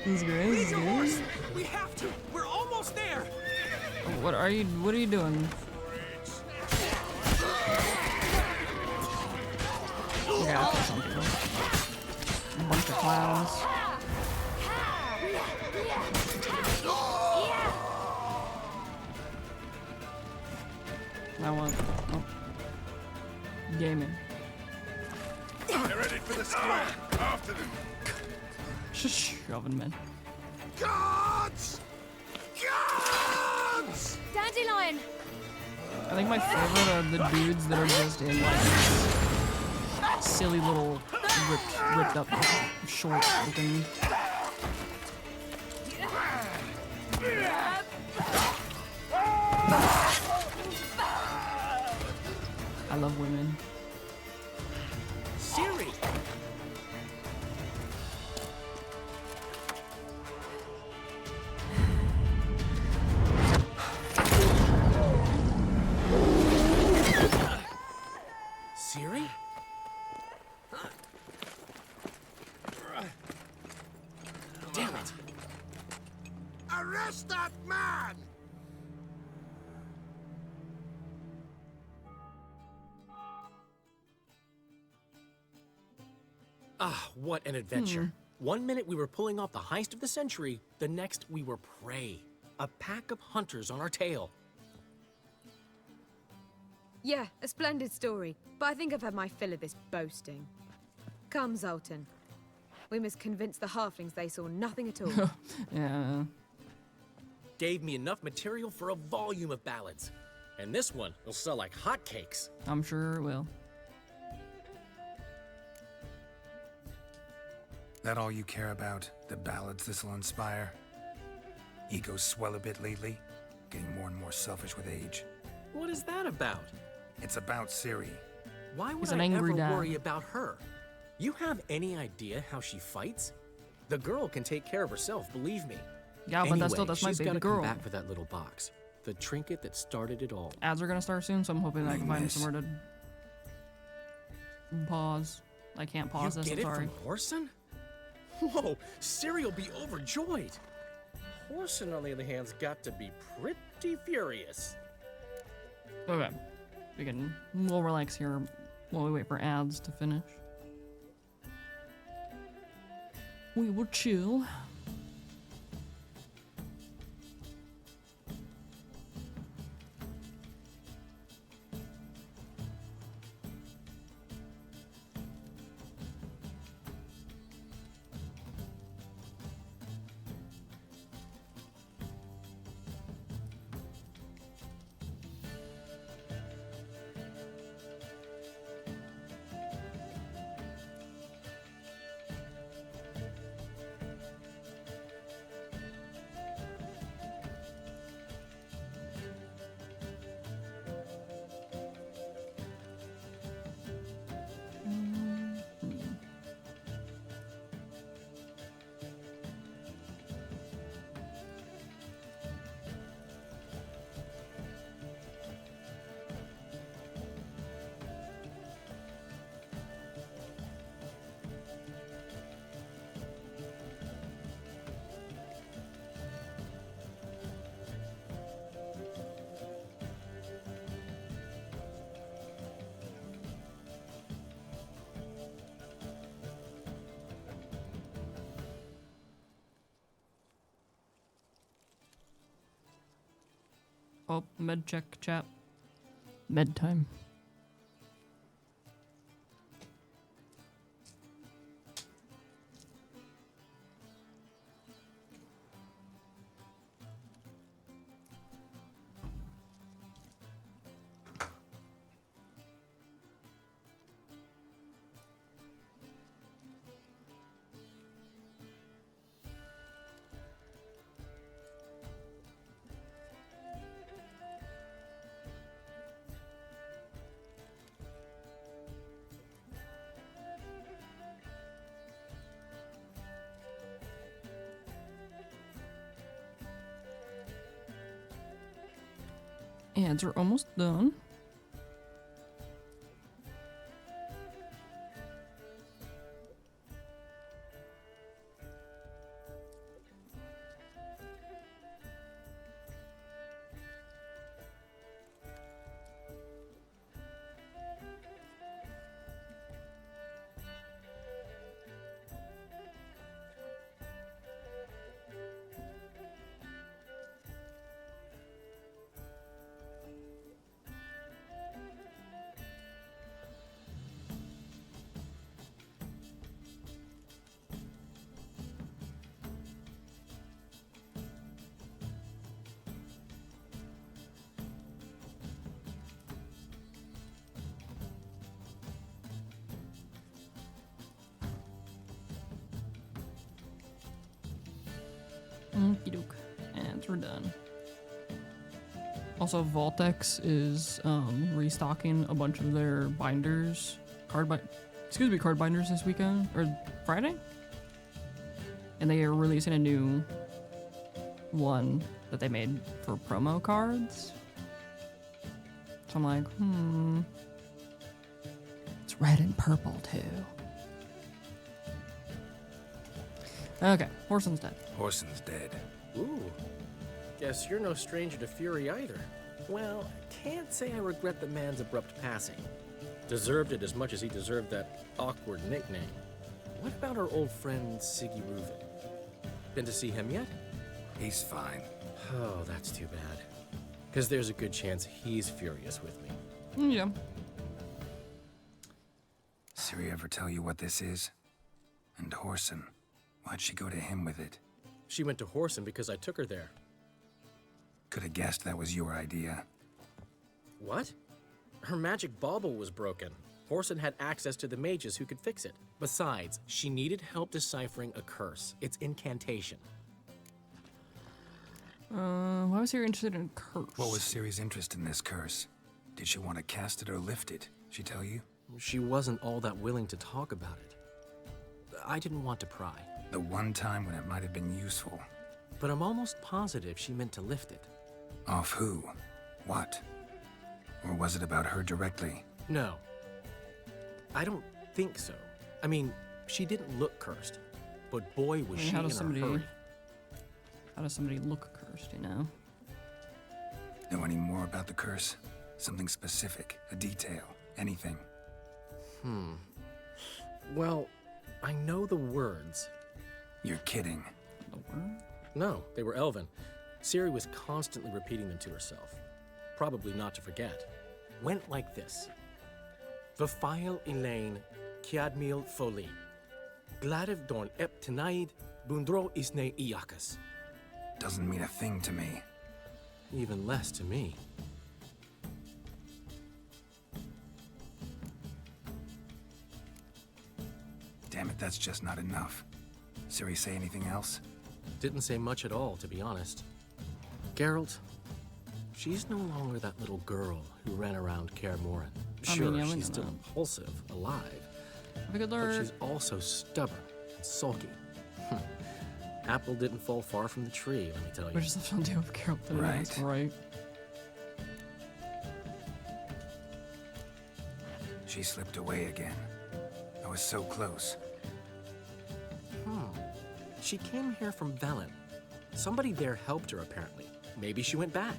This is great. This is good. We have to. We're almost there. What are you doing? Yeah, I some people. A bunch of clowns. I want gaming. They're headed for the square. After them. Shoving men. Guards! Guards! Dandelion! I think my favorite are the dudes that are just in like silly little ripped up short looking. I love women. Ciri! Ciri? Damn it! Arrest that man! Ah, what an adventure. 1 minute we were pulling off the heist of the century, the next we were prey. A pack of hunters on our tail. Yeah, a splendid story, but I think I've had my fill of this boasting. Come, Zoltan. We must convince the halflings they saw nothing at all. Yeah. Gave me enough material for a volume of ballads. And this one will sell like hotcakes. I'm sure it will. That all you care about? The ballads this'll inspire? Egos swell a bit lately? Getting more and more selfish with age. What is that about? It's about Ciri. Why would He's an I angry ever dad. worry about her? You have any idea how she fights? The girl can take care of herself, believe me. Yeah, but Anyway, that's my she's baby gotta girl. come back for that little box. The trinket that started it all. Ads are gonna start soon, so I'm hoping I can find somewhere to pause. I can't pause You this, get I'm it sorry. from Horson? Whoa, Siri'll be overjoyed. Horson, on the other hand's got to be pretty furious. Okay. We'll relax here while we wait for ads to finish. We will chill. Oh, med check, chat. Med time. Ads are almost done. Okie doke. And we're done. Also, Vaultex is restocking a bunch of their binders, card binders this weekend, or Friday? And they are releasing a new one that they made for promo cards. So I'm like, It's red and purple too. Okay, Horson's dead. Horson's dead. Ooh. Guess you're no stranger to fury either. Well, I can't say I regret the man's abrupt passing. Deserved it as much as he deserved that awkward nickname. What about our old friend Siggy Reuven? Been to see him yet? He's fine. Oh, that's too bad. Because there's a good chance he's furious with me. Yeah. Ciri ever tell you what this is? And Horson, why'd she go to him with it? She went to Horson because I took her there. Could have guessed that was your idea. What? Her magic bauble was broken. Horson had access to the mages who could fix it. Besides, she needed help deciphering a curse. It's incantation. Why was he interested in curse? What was Ciri's interest in this curse? Did she want to cast it or lift it? She tell you? She wasn't all that willing to talk about it. I didn't want to pry. The one time when it might have been useful. but I'm almost positive she meant to lift it. Off who? What? Or was it about her directly? No. I don't think so. I mean, she didn't look cursed, but boy was she in a hurry. How does somebody look cursed, you know? Know any more about the curse? Something specific, a detail, anything? Well, I know the words. You're kidding. The word? No, they were Elven. Ciri was constantly repeating them to herself. Probably not to forget. Went like this. Vafile Elaine, Kiadmil Foli. Gladiv Dorn Ep Tenaid, Bundro Isne Iakas. Doesn't mean a thing to me. Even less to me. Damn it, that's just not enough. Ciri say anything else? Didn't say much at all, to be honest. Geralt, she's no longer that little girl who ran around Kaer Morhen. Sure, she's still impulsive, alive, but she's also stubborn and sulky. Apple didn't fall far from the tree, let me tell you. We just have to deal with Geralt today, that's right. She slipped away again. I was so close. She came here from Velen. Somebody there helped her, apparently. Maybe she went back.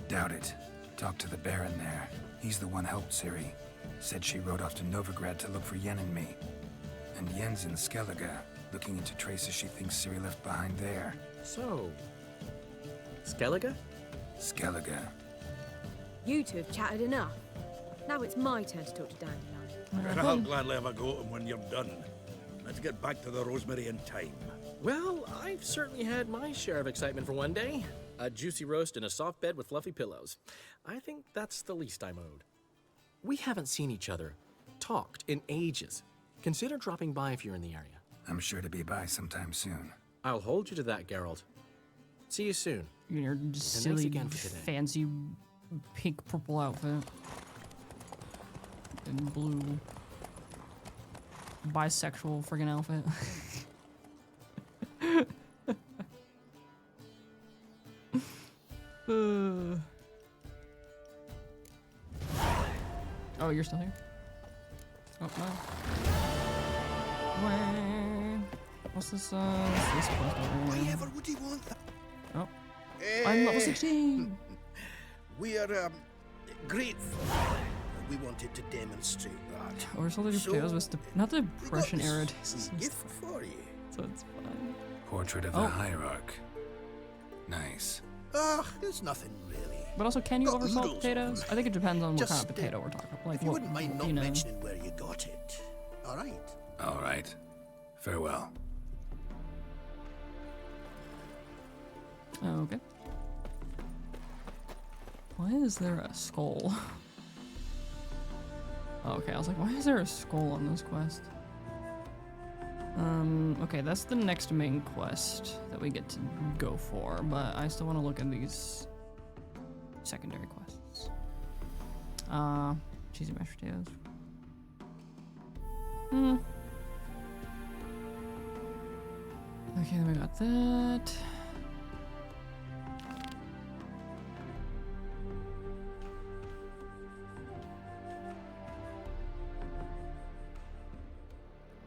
Doubt it. Talked to the Baron there. He's the one helped Ciri. Said she rode off to Novigrad to look for Yen and me. And Yen's in Skellige, looking into traces she thinks Ciri left behind there. So, Skellige? Skellige. You two have chatted enough. Now it's my turn to talk to Dandelion. I'll gladly have a go at him when you're done. Let's get back to the Rosemary in time. Well, I've certainly had my share of excitement for one day. A juicy roast in a soft bed with fluffy pillows. I think that's the least I'm owed. We haven't seen each other, talked in ages. Consider dropping by if you're in the area. I'm sure to be by sometime soon. I'll hold you to that, Geralt. See you soon. Your silly, fancy pink purple outfit. And blue bisexual friggin' outfit. Oh, you're still here? Oh, no. What's this, quest over here? Why ever would he want that? Oh. I'm level 16! We are, grateful. We wanted to demonstrate that. Or something potatoes with not the Depression era. Gift for you. So it's fine. Portrait of the Hierarch. Nice. There's nothing really. But also, can you oversalt potatoes? I think it depends on what kind of potato we're talking about. Like, if you wouldn't mind not mentioning where you got it. All right. All right. Farewell. Okay. Why is there a skull? Okay, I was like, why is there a skull on this quest? Okay, that's the next main quest that we get to go for, but I still want to look at these secondary quests. Cheesy mashed potatoes. Okay, then we got that.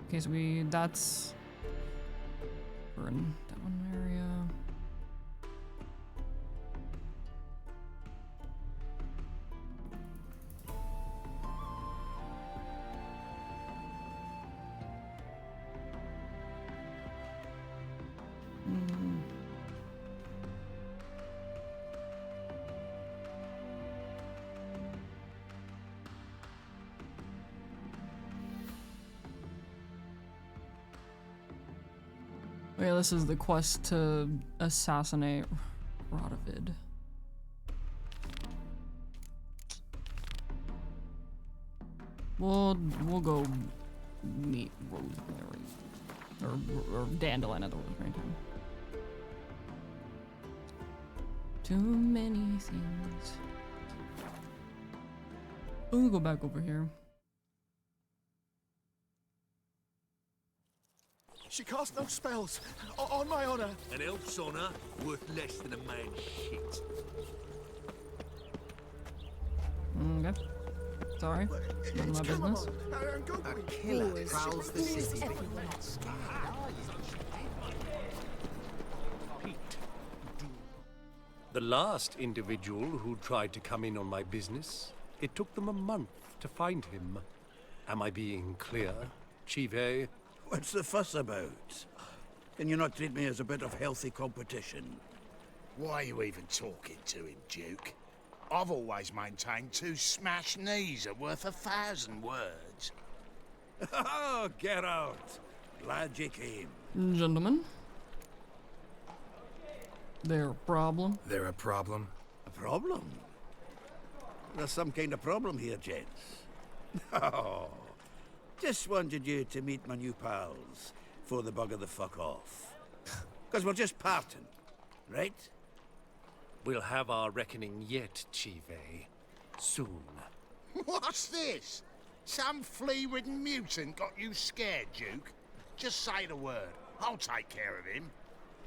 Okay, so that's we're in that one area. Okay, this is the quest to assassinate Radovid. We'll go meet Rosemary or Dandelion at the Rosemary time. Too many things. We'll go back over here. She cast no spells. On my honor. An elf's honor worth less than a man's shit. Okay. Sorry. None of my business. A killer prowls the city. The last individual who tried to come in on my business, it took them a month to find him. Am I being clear, Chive? What's the fuss about? Can you not treat me as a bit of healthy competition? Why are you even talking to him, Duke? I've always maintained 2 smashed knees are worth 1,000 words. Oh, get out. Glad you came. Gentlemen. Their problem? They're a problem? A problem? There's some kind of problem here, gents. Oh, just wanted you to meet my new pals before the bugger the fuck off. Because we're just parting, right? We'll have our reckoning yet, Chive. Soon. What's this? Some flea-ridden mutant got you scared, Duke? Just say the word. I'll take care of him.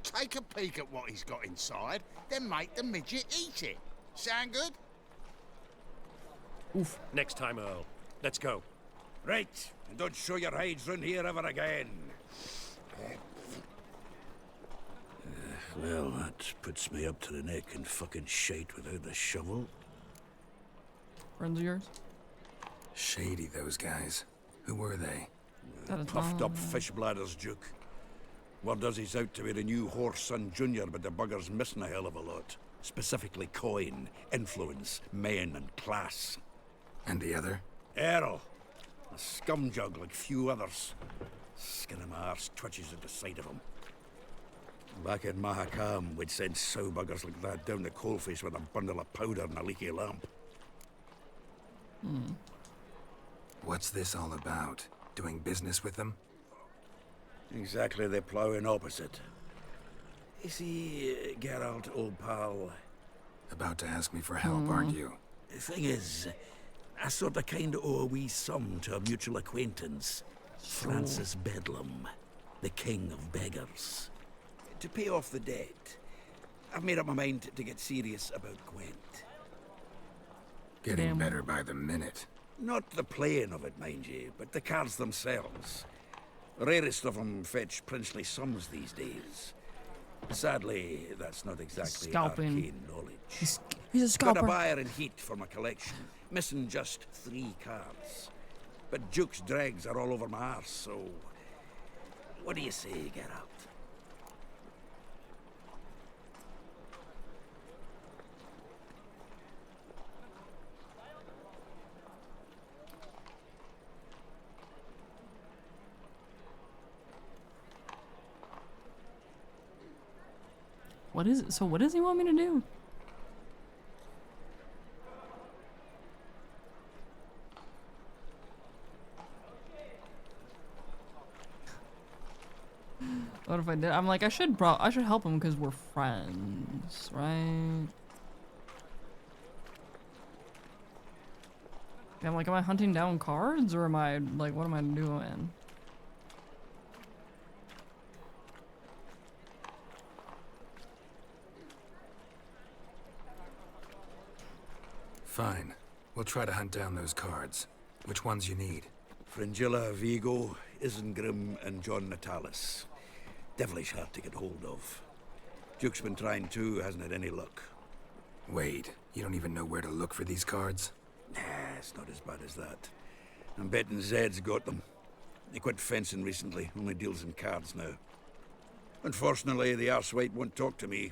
Take a peek at what he's got inside, then make the midget eat it. Sound good? Oof. Next time, Earl. Let's go. Right, and don't show your hides round here ever again. Well, that puts me up to the neck in fucking shite without the shovel. Friends of yours? Shady, those guys. Who were they? Puffed up fish bladders, Duke. Word does he's out to be the new Horse-son Junior, but the bugger's missing a hell of a lot. Specifically coin, influence, men, and class. And the other? Earl. A scumjug like few others. Skin of my arse twitches at the sight of him. Back in Mahakam, we'd send sow buggers like that down the coalface with a bundle of powder and a leaky lamp. What's this all about? Doing business with them? Exactly the ploughing opposite. You see, Geralt, old pal... About to ask me for help, aren't you? The thing is, I sort of kind of owe a wee sum to a mutual acquaintance. Francis Bedlam, the king of beggars. To pay off the debt, I've made up my mind to get serious about Gwent. Getting better by the minute. Not the playing of it, mind you, but the cards themselves. The rarest of them fetch princely sums these days. Sadly, that's not exactly arcane knowledge. He's a scalper. Got a buyer in heat for my collection, missing just 3 cards. But Duke's dregs are all over my arse, so... What do you say, Geralt? What is it? So what does he want me to do? What if I did? I'm like, I should help him because we're friends, right? I'm like, am I hunting down cards or am I like, what am I doing? Fine. We'll try to hunt down those cards. Which ones you need? Fringilla, Vigo, Isengrim, and John Natalis. Devilish hard to get hold of. Duke's been trying too, hasn't had any luck. Wait, you don't even know where to look for these cards? Nah, it's not as bad as that. I'm betting Zed's got them. He quit fencing recently, only deals in cards now. Unfortunately, the arsewite won't talk to me.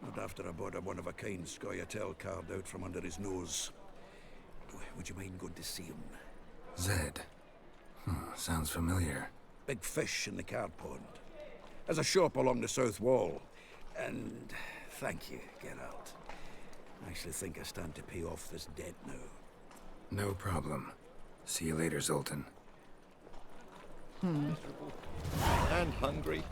Not after I bought a one-of-a-kind Scoia'tael card out from under his nose. Would you mind going to see him? Zed. Sounds familiar. Big fish in the card pond. There's a shop along the south wall. And thank you, Geralt. I actually think I stand to pay off this debt now. No problem. See you later, Zoltan. And hungry.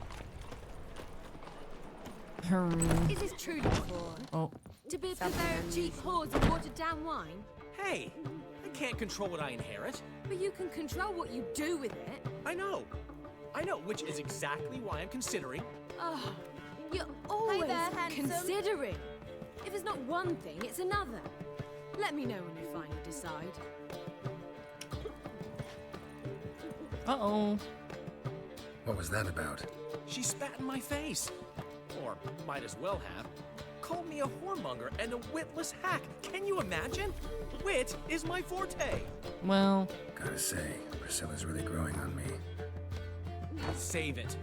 Is this truly for? Oh. To be a purveyor of cheap whores and watered down wine? Hey, I can't control what I inherit. But you can control what you do with it. I know. I know, which is exactly why I'm considering. Oh, you're always there, handsome. considering. If it's not one thing, it's another. Let me know when you finally decide. Uh-oh. What was that about? She spat in my face. Or might as well have. Called me a whoremonger and a witless hack. Can you imagine? Wit is my forte. Well... Gotta say, Priscilla's really growing on me. Save it.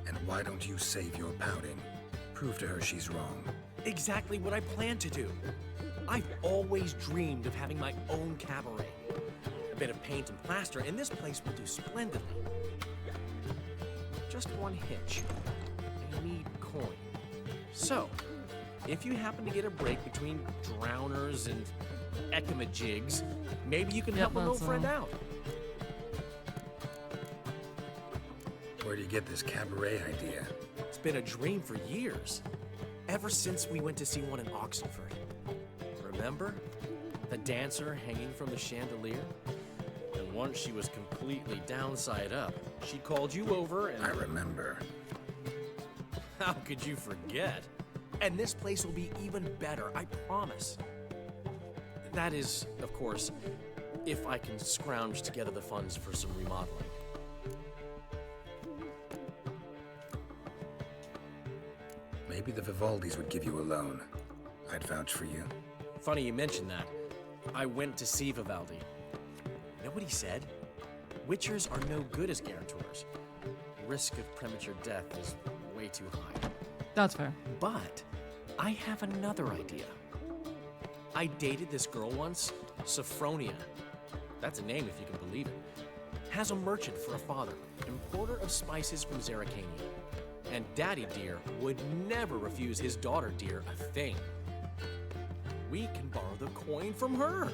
And why don't you save your pouting? Prove to her she's wrong. Exactly what I plan to do. I've always dreamed of having my own cabaret. A bit of paint and plaster, and this place will do splendidly. Just one hitch. I need coin. So, if you happen to get a break between drowners and ecamajigs, maybe you can help an old friend out. Where do you get this cabaret idea? It's been a dream for years. Ever since we went to see one in Oxenford. Remember? The dancer hanging from the chandelier? And once she was completely downside up, she called you over and... I remember. How could you forget? And this place will be even better, I promise. That is, of course, if I can scrounge together the funds for some remodeling. Maybe the Vivaldis would give you a loan. I'd vouch for you. Funny you mention that. I went to see Vivaldi. You know what he said? Witchers are no good as guarantors. Risk of premature death is way too high. That's fair. But I have another idea. I dated this girl once, Sophronia. That's a name if you can believe it. Has a merchant for a father, importer of spices from Zerrikania. And Daddy Dear would never refuse his daughter Dear a thing. We can borrow the coin from her.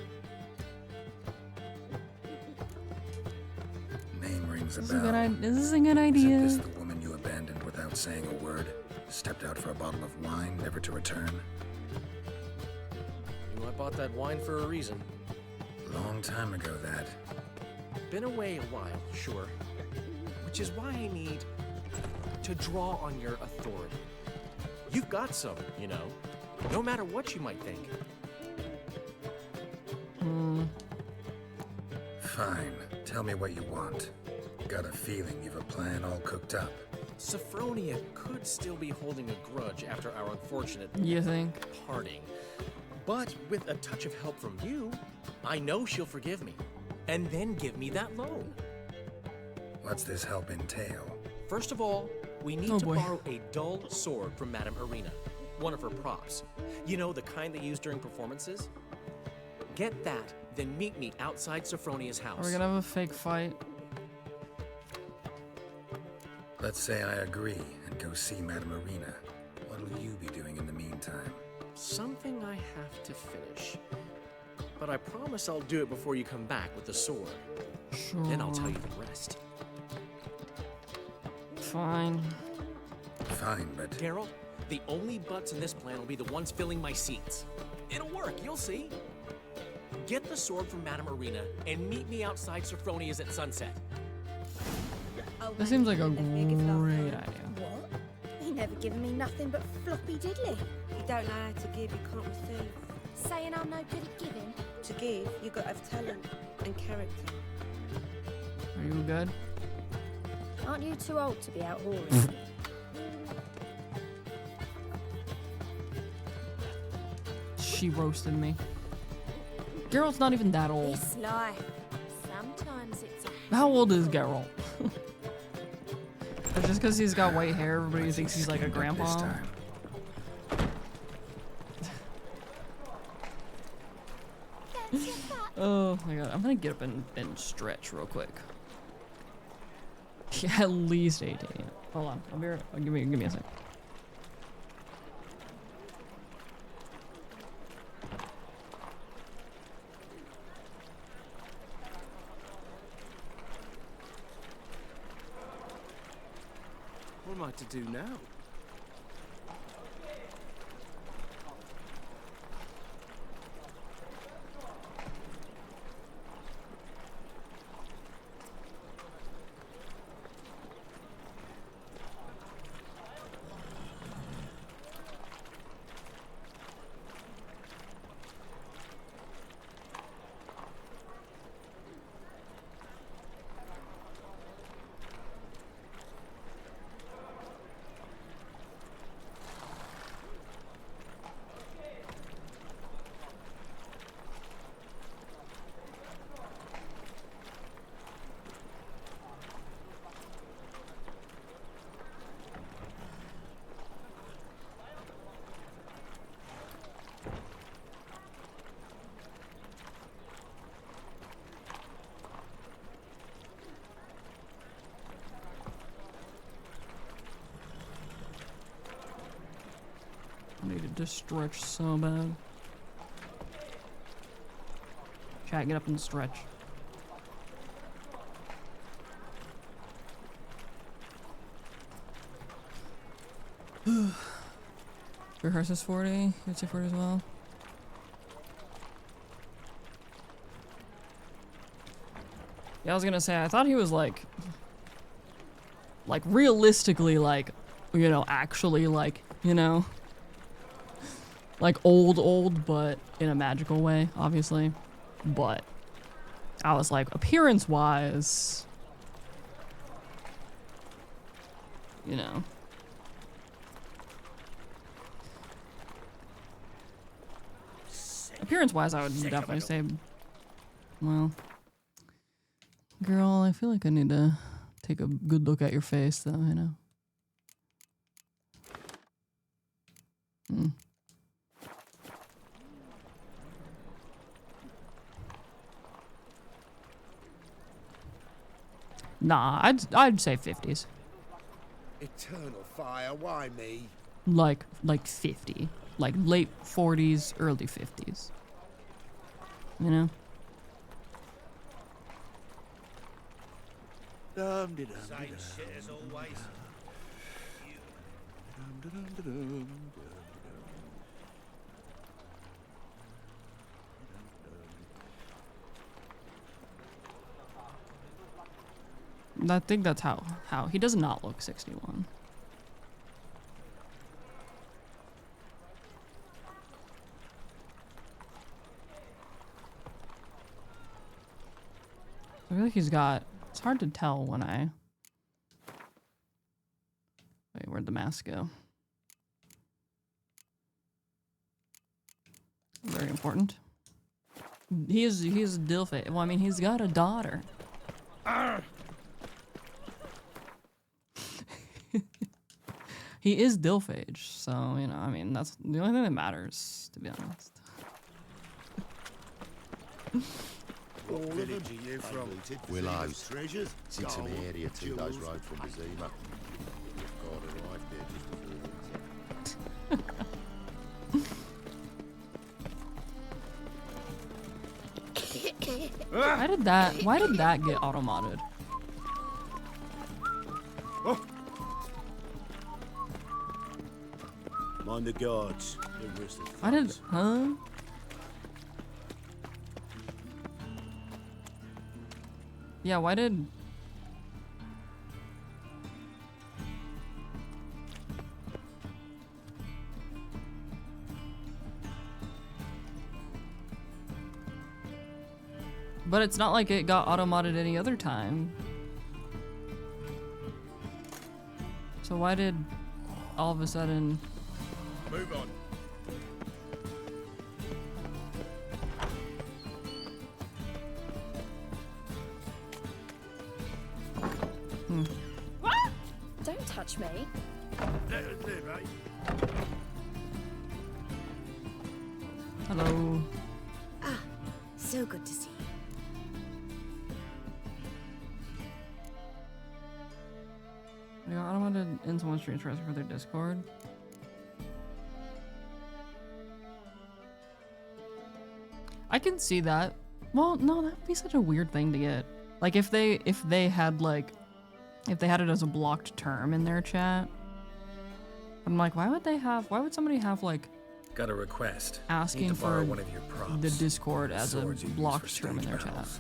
Name rings a This bell. this is a good idea. Isn't this the woman you abandoned without saying a word? Stepped out for a bottle of wine, never to return? You know, I bought that wine for a reason. Long time ago, that. Been away a while, sure. Which is why I need to draw on your authority. You've got some, you know, no matter what you might think. Fine. Tell me what you want. Got a feeling you've a plan all cooked up. Sophronia could still be holding a grudge after our unfortunate You think? parting. But with a touch of help from you, I know she'll forgive me. And then give me that loan. What's this help entail? First of all, we need to borrow a dull sword from Madame Arena. One of her props. You know, the kind they use during performances? Get that, then meet me outside Sophronia's house. Are we gonna have a fake fight? Let's say I agree and go see Madame Arena. What'll you be doing in the meantime? Something I have to finish. But I promise I'll do it before you come back with the sword. Sure. Then I'll tell you the rest. Fine. Fine, but... Geralt, the only butts in this plan will be the ones filling my seats. It'll work, you'll see. Get the sword from Madame Arena and meet me outside Sophronia's at sunset. This seems like a great idea. What? He never given me nothing but floppy diddly. You don't know how to give, you can't receive. Saying I'm no good at giving? To give, you got to have talent and character. Are you good? Aren't you too old to be out whoring? She roasted me. Geralt's not even that old. This life. Sometimes it's a... How old is Geralt? Just because he's got white hair, everybody thinks he's like a grandpa. Oh my god, I'm gonna get up and stretch real quick. Yeah, at least 18. Hold on, I'll be right. Give me a sec. What am I to do now? to stretch so bad. Chat, get up and stretch. Rehearse is 40. You'd say 40 as well. Yeah, I was gonna say, I thought he was like realistically, like, you know, actually, like, you know, like old, but in a magical way, obviously. But I was like, appearance-wise, you know. Appearance-wise, I would definitely say, well, girl, I feel like I need to take a good look at your face, though, you know. Nah, I'd say 50s. Eternal fire, why me? Like 50. Like late 40s, early 50s. You know? Same shit as always. I think that's how he does not look 61. I feel like he's got, it's hard to tell when I, wait, where'd the mask go? Very important. He's a dilf. Well, I mean, he's got a daughter. He is dilf age, so, you know, I mean, that's the only thing that matters, to be honest. What village are you from? Willows. Treasures? Sits in the area 2 days' road from Bazima. God arrived there just before winter. Why did that get auto-modded? Mind the guards. Why did, huh? Yeah, why did... But it's not like it got auto-modded any other time. So why did all of a sudden... Move on. Don't touch me. Let us live, eh? Hello. Ah, so good to see you. They got auto-modded in someone's stream transfer for their Discord. I can see that. Well, no, that'd be such a weird thing to get. Like if they had like, if they had it as a blocked term in their chat. I'm like, why would somebody have like, got a request. asking Need to borrow for one of your props. the Discord as a Swords you use blocked for term in stage their chat? battles.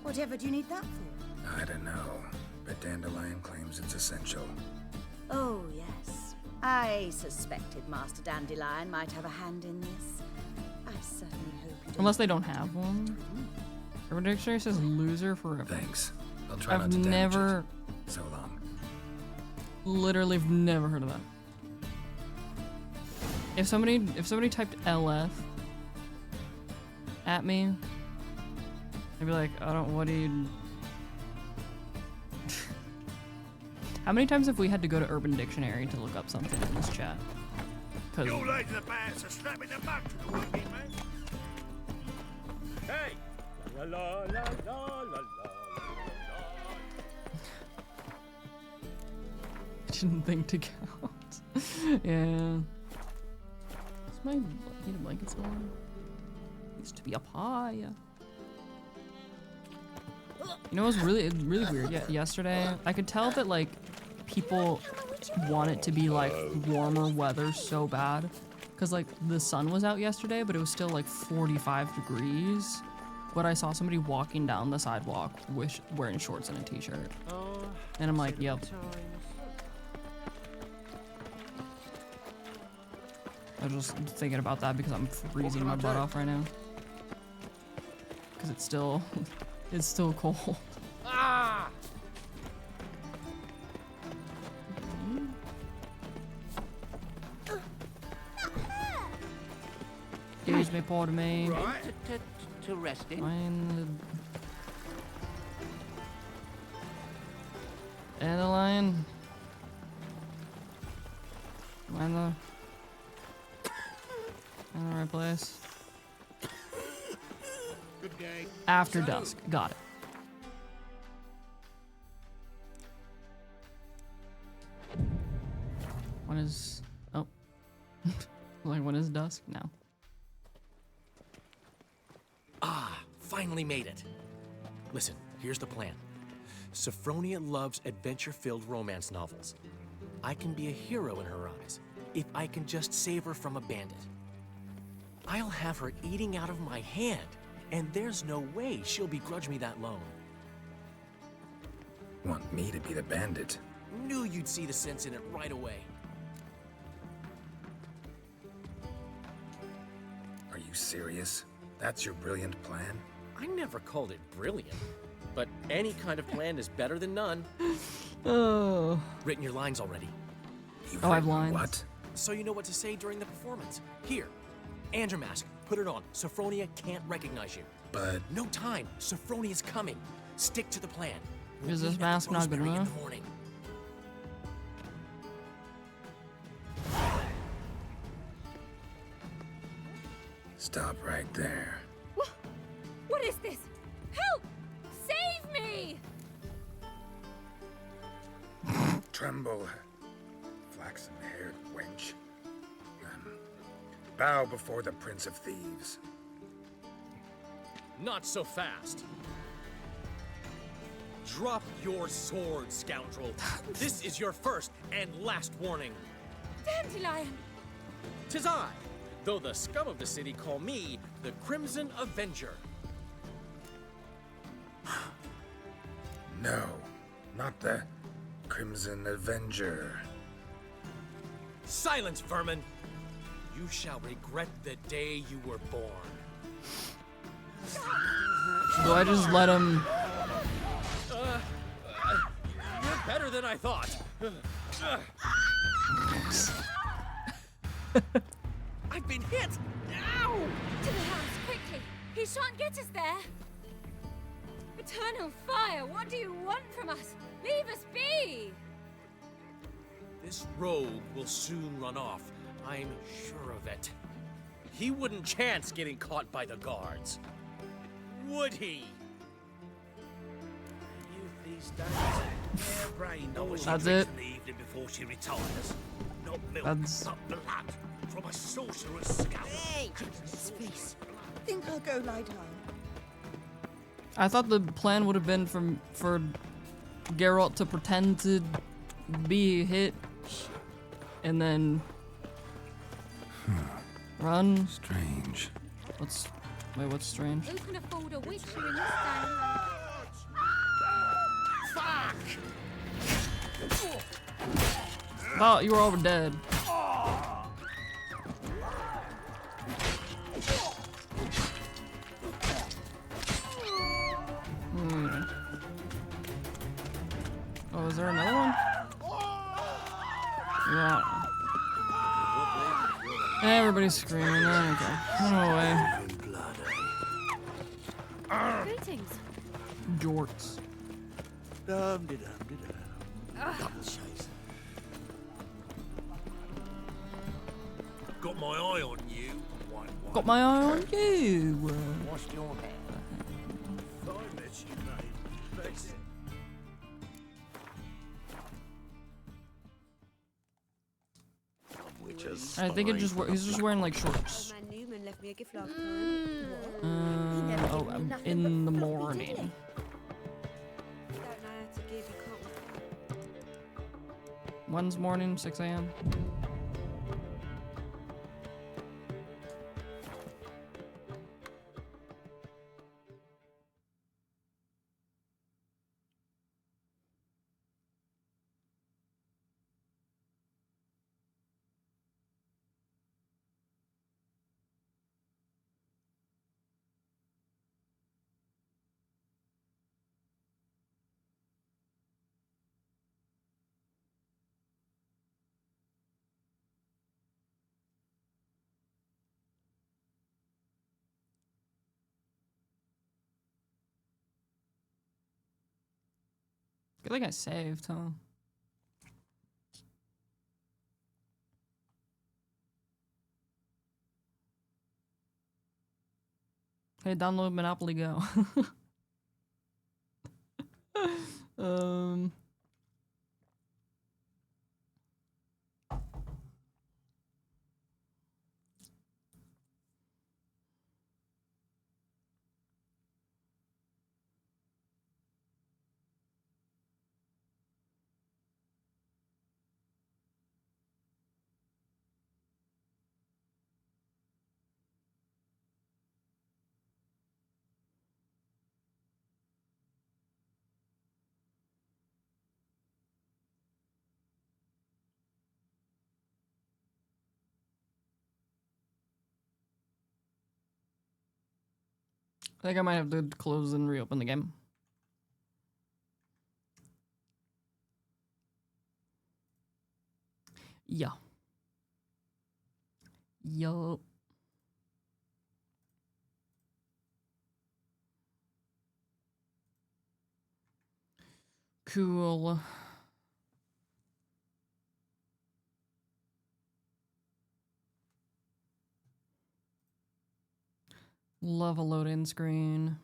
Whatever do you need that for? I don't know, but Dandelion claims it's essential. Oh, yes. I suspected Master Dandelion might have a hand in this. I certainly hope you don't. Unless they don't have one. Urban Dictionary says loser forever. Thanks. I'll try I've not to damage never, it. So long. literally have never heard of that. If somebody typed LF at me, I'd be like, what do you... How many times have we had to go to Urban Dictionary to look up something in this chat? You ladies are bad, so slap in the mouth to the working man. Hey! La la la la la la. I didn't think to count. Yeah. My heated blanket still on? Needs to be up high. You know, it was really weird. Yeah, yesterday I could tell that like people want it to be like warmer weather so bad, cause like the sun was out yesterday, but it was still like 45 degrees. But I saw somebody walking down the sidewalk wearing shorts and a t-shirt, and I'm like, yep. I was just thinking about that because I'm freezing my butt off right now. Cause it's still cold. Ah! Excuse me, pardon me. Right. To rest in. Dandelion. Am I in the right place? Good day. After dusk. Got it. When is... Oh. Like, when is dusk? No. Ah, finally made it. Listen, here's the plan. Sophronia loves adventure-filled romance novels. I can be a hero in her eyes if I can just save her from a bandit. I'll have her eating out of my hand, and there's no way she'll begrudge me that loan. Want me to be the bandit? Knew you'd see the sense in it right away. Are you serious? That's your brilliant plan? I never called it brilliant, but any kind of plan is better than none. Oh. Written your lines already. Oh, I have lines. What? So you know what to say during the performance. Here, and your mask. Put it on. Sophronia can't recognize you. But... No time. Sophronia's coming. Stick to the plan. Is this mask not good enough? Stop right there. What is this? Help! Save me! Tremble, flaxen-haired wench. Bow before the Prince of Thieves. Not so fast. Drop your sword, scoundrel. This is your first and last warning. Dandelion! 'Tis I, though the scum of the city call me the Crimson Avenger. No, not the Crimson Avenger. Silence, vermin! You shall regret the day you were born. Do I just let him... You're better than I thought. I've been hit! Ow! To the house, quickly! He shan't get us there! Eternal fire, what do you want from us? Leave us be! This rogue will soon run off. I'm sure of it. He wouldn't chance getting caught by the guards. Would he? That's it. The evening before she retires. Not milk, That's... not blood. From a sorcerer's scalp. Hey! Space. Think I'll go lie down. I thought the plan would have been for Geralt to pretend to be hit and then run. Strange. What's strange? Who can afford a witcher in this day? Fuck! Thought you were over dead. Oh, is there another one? Yeah. Everybody's screaming. Oh, okay. Run away. Greetings. Jorts. Got my eye on you. Got my eye on you. Washed your hair. I bet you made. Face it. Witcher. is I think it just fine. he's just wearing like shorts. Man Newman left me a gift last time. Oh, in the morning. Don't know how to give, you can't. When's morning? 6 a.m. Good thing I saved, huh? Hey, download Monopoly Go. um. I think I might have to close and reopen the game. Yeah. Yo. Cool. Love a load-in screen.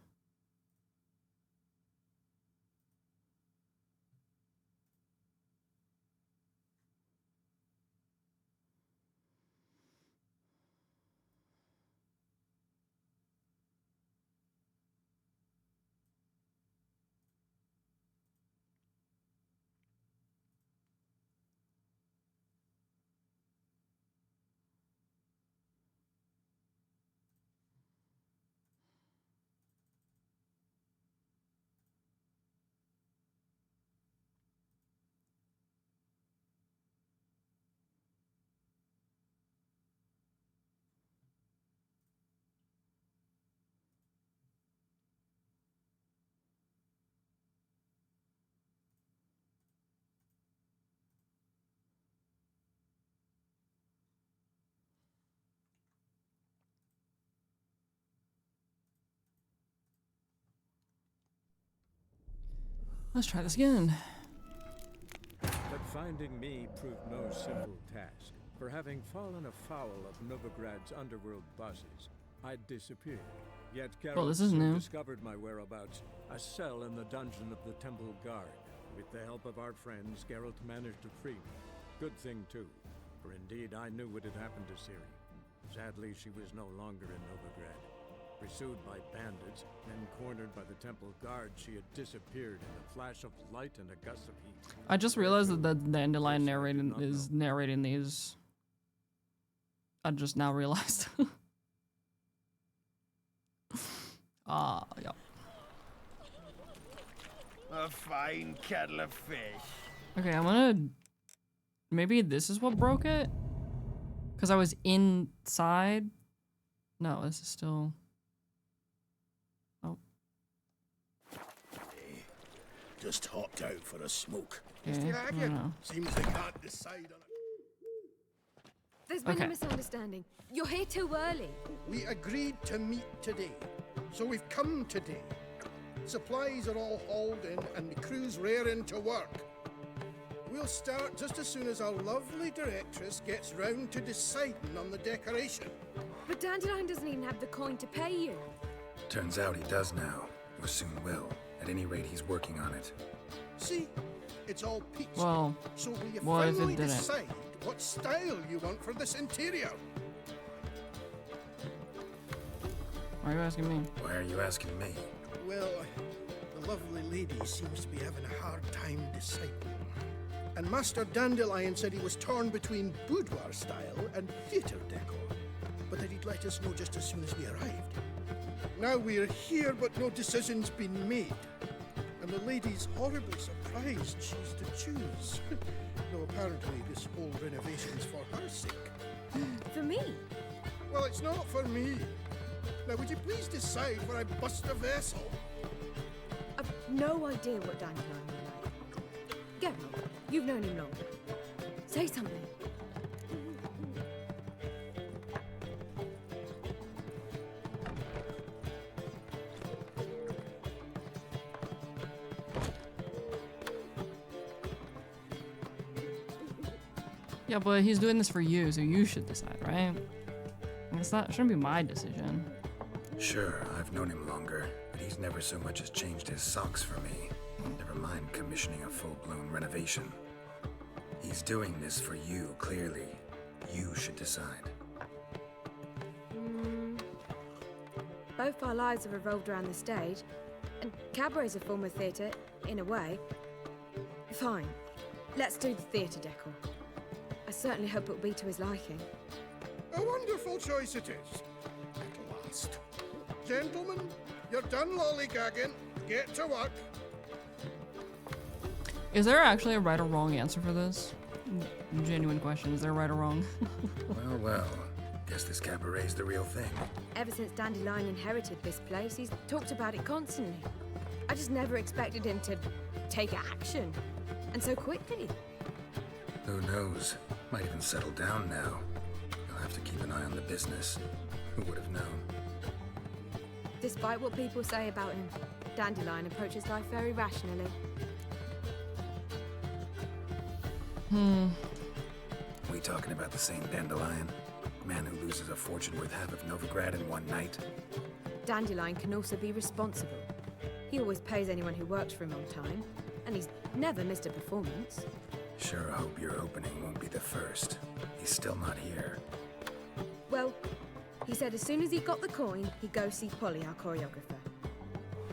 Let's try this again. But finding me proved no simple task. For having fallen afoul of Novigrad's underworld bosses, I'd disappeared. Yet Geralt this is soon new. discovered my whereabouts, a cell in the dungeon of the Temple Guard. With the help of our friends, Geralt managed to free me. Good thing, too, for indeed I knew what had happened to Ciri. Sadly, she was no longer in Novigrad. Pursued by bandits, then cornered by the Temple Guard, she had disappeared in a flash of light and a gust of heat. I just realized that the dandelion narrating these. I just now realized. Yeah. A fine kettle of fish. Okay, I'm gonna. Maybe this is what broke it? Because I was inside? No, this is still. Oh. Just hopped out for a smoke. Okay, I don't know. Seems they can't decide on it. There's been a misunderstanding. You're here too early. We agreed to meet today, so we've come today. Supplies are all hauled in and the crew's raring to work. We'll start just as soon as our lovely directress gets round to deciding on the decoration. But Dandelion doesn't even have the coin to pay you. Turns out he does now, or soon will. At any rate, he's working on it. See, it's all peachy. Well, so will you what if it finally didn't? decide what style you want for this interior. Why are you asking me? Why are you asking me? Well, the lovely lady seems to be having a hard time deciding. And Master Dandelion said he was torn between boudoir style and theatre decor, but that he'd let us know just as soon as we arrived. Now we're here, but no decision's been made. And the lady's horribly surprised she's to choose. Though apparently this whole renovation's for her sake. For me? Well, it's not for me. Now, would you please decide where I bust a vessel? I've no idea what Dandelion will like. Get on. You've known him long. Say something. Yeah, but he's doing this for you, so you should decide, right? Shouldn't be my decision. Sure, I've known him longer, but he's never so much as changed his socks for me. Never mind commissioning a full-blown renovation. He's doing this for you, clearly. You should decide. Both our lives have revolved around the stage, and cabaret's a form of theatre, in a way. Fine. Let's do the theatre decor. I certainly hope it'll be to his liking. A wonderful choice it is. At last. Gentlemen, you're done lollygagging. Get to work. Is there actually a right or wrong answer for this? Genuine question. Is there right or wrong? Well. Guess this cabaret's the real thing. Ever since Dandelion inherited this place, he's talked about it constantly. I just never expected him to take action. And so quickly. Who knows? Might even settle down now. You'll have to keep an eye on the business. Who would have known? Despite what people say about him, Dandelion approaches life very rationally. We talking about the same Dandelion? Man who loses a fortune worth half of Novigrad in one night? Dandelion can also be responsible. He always pays anyone who works for him on time, and he's never missed a performance. Sure hope your opening won't be the first. He's still not here. Well, he said as soon as he got the coin, he'd go see Polly, our choreographer.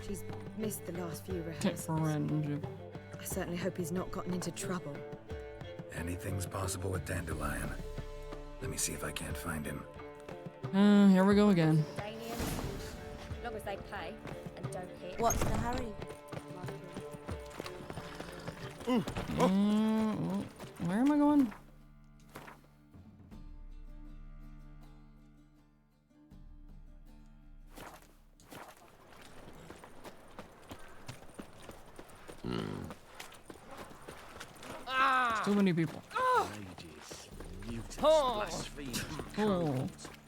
She's missed the last few rehearsals. I certainly hope he's not gotten into trouble. Anything's possible with Dandelion. Let me see if I can't find him. Here we go again. As long as they pay and don't hit. What's the hurry? Where am I going? Too many people.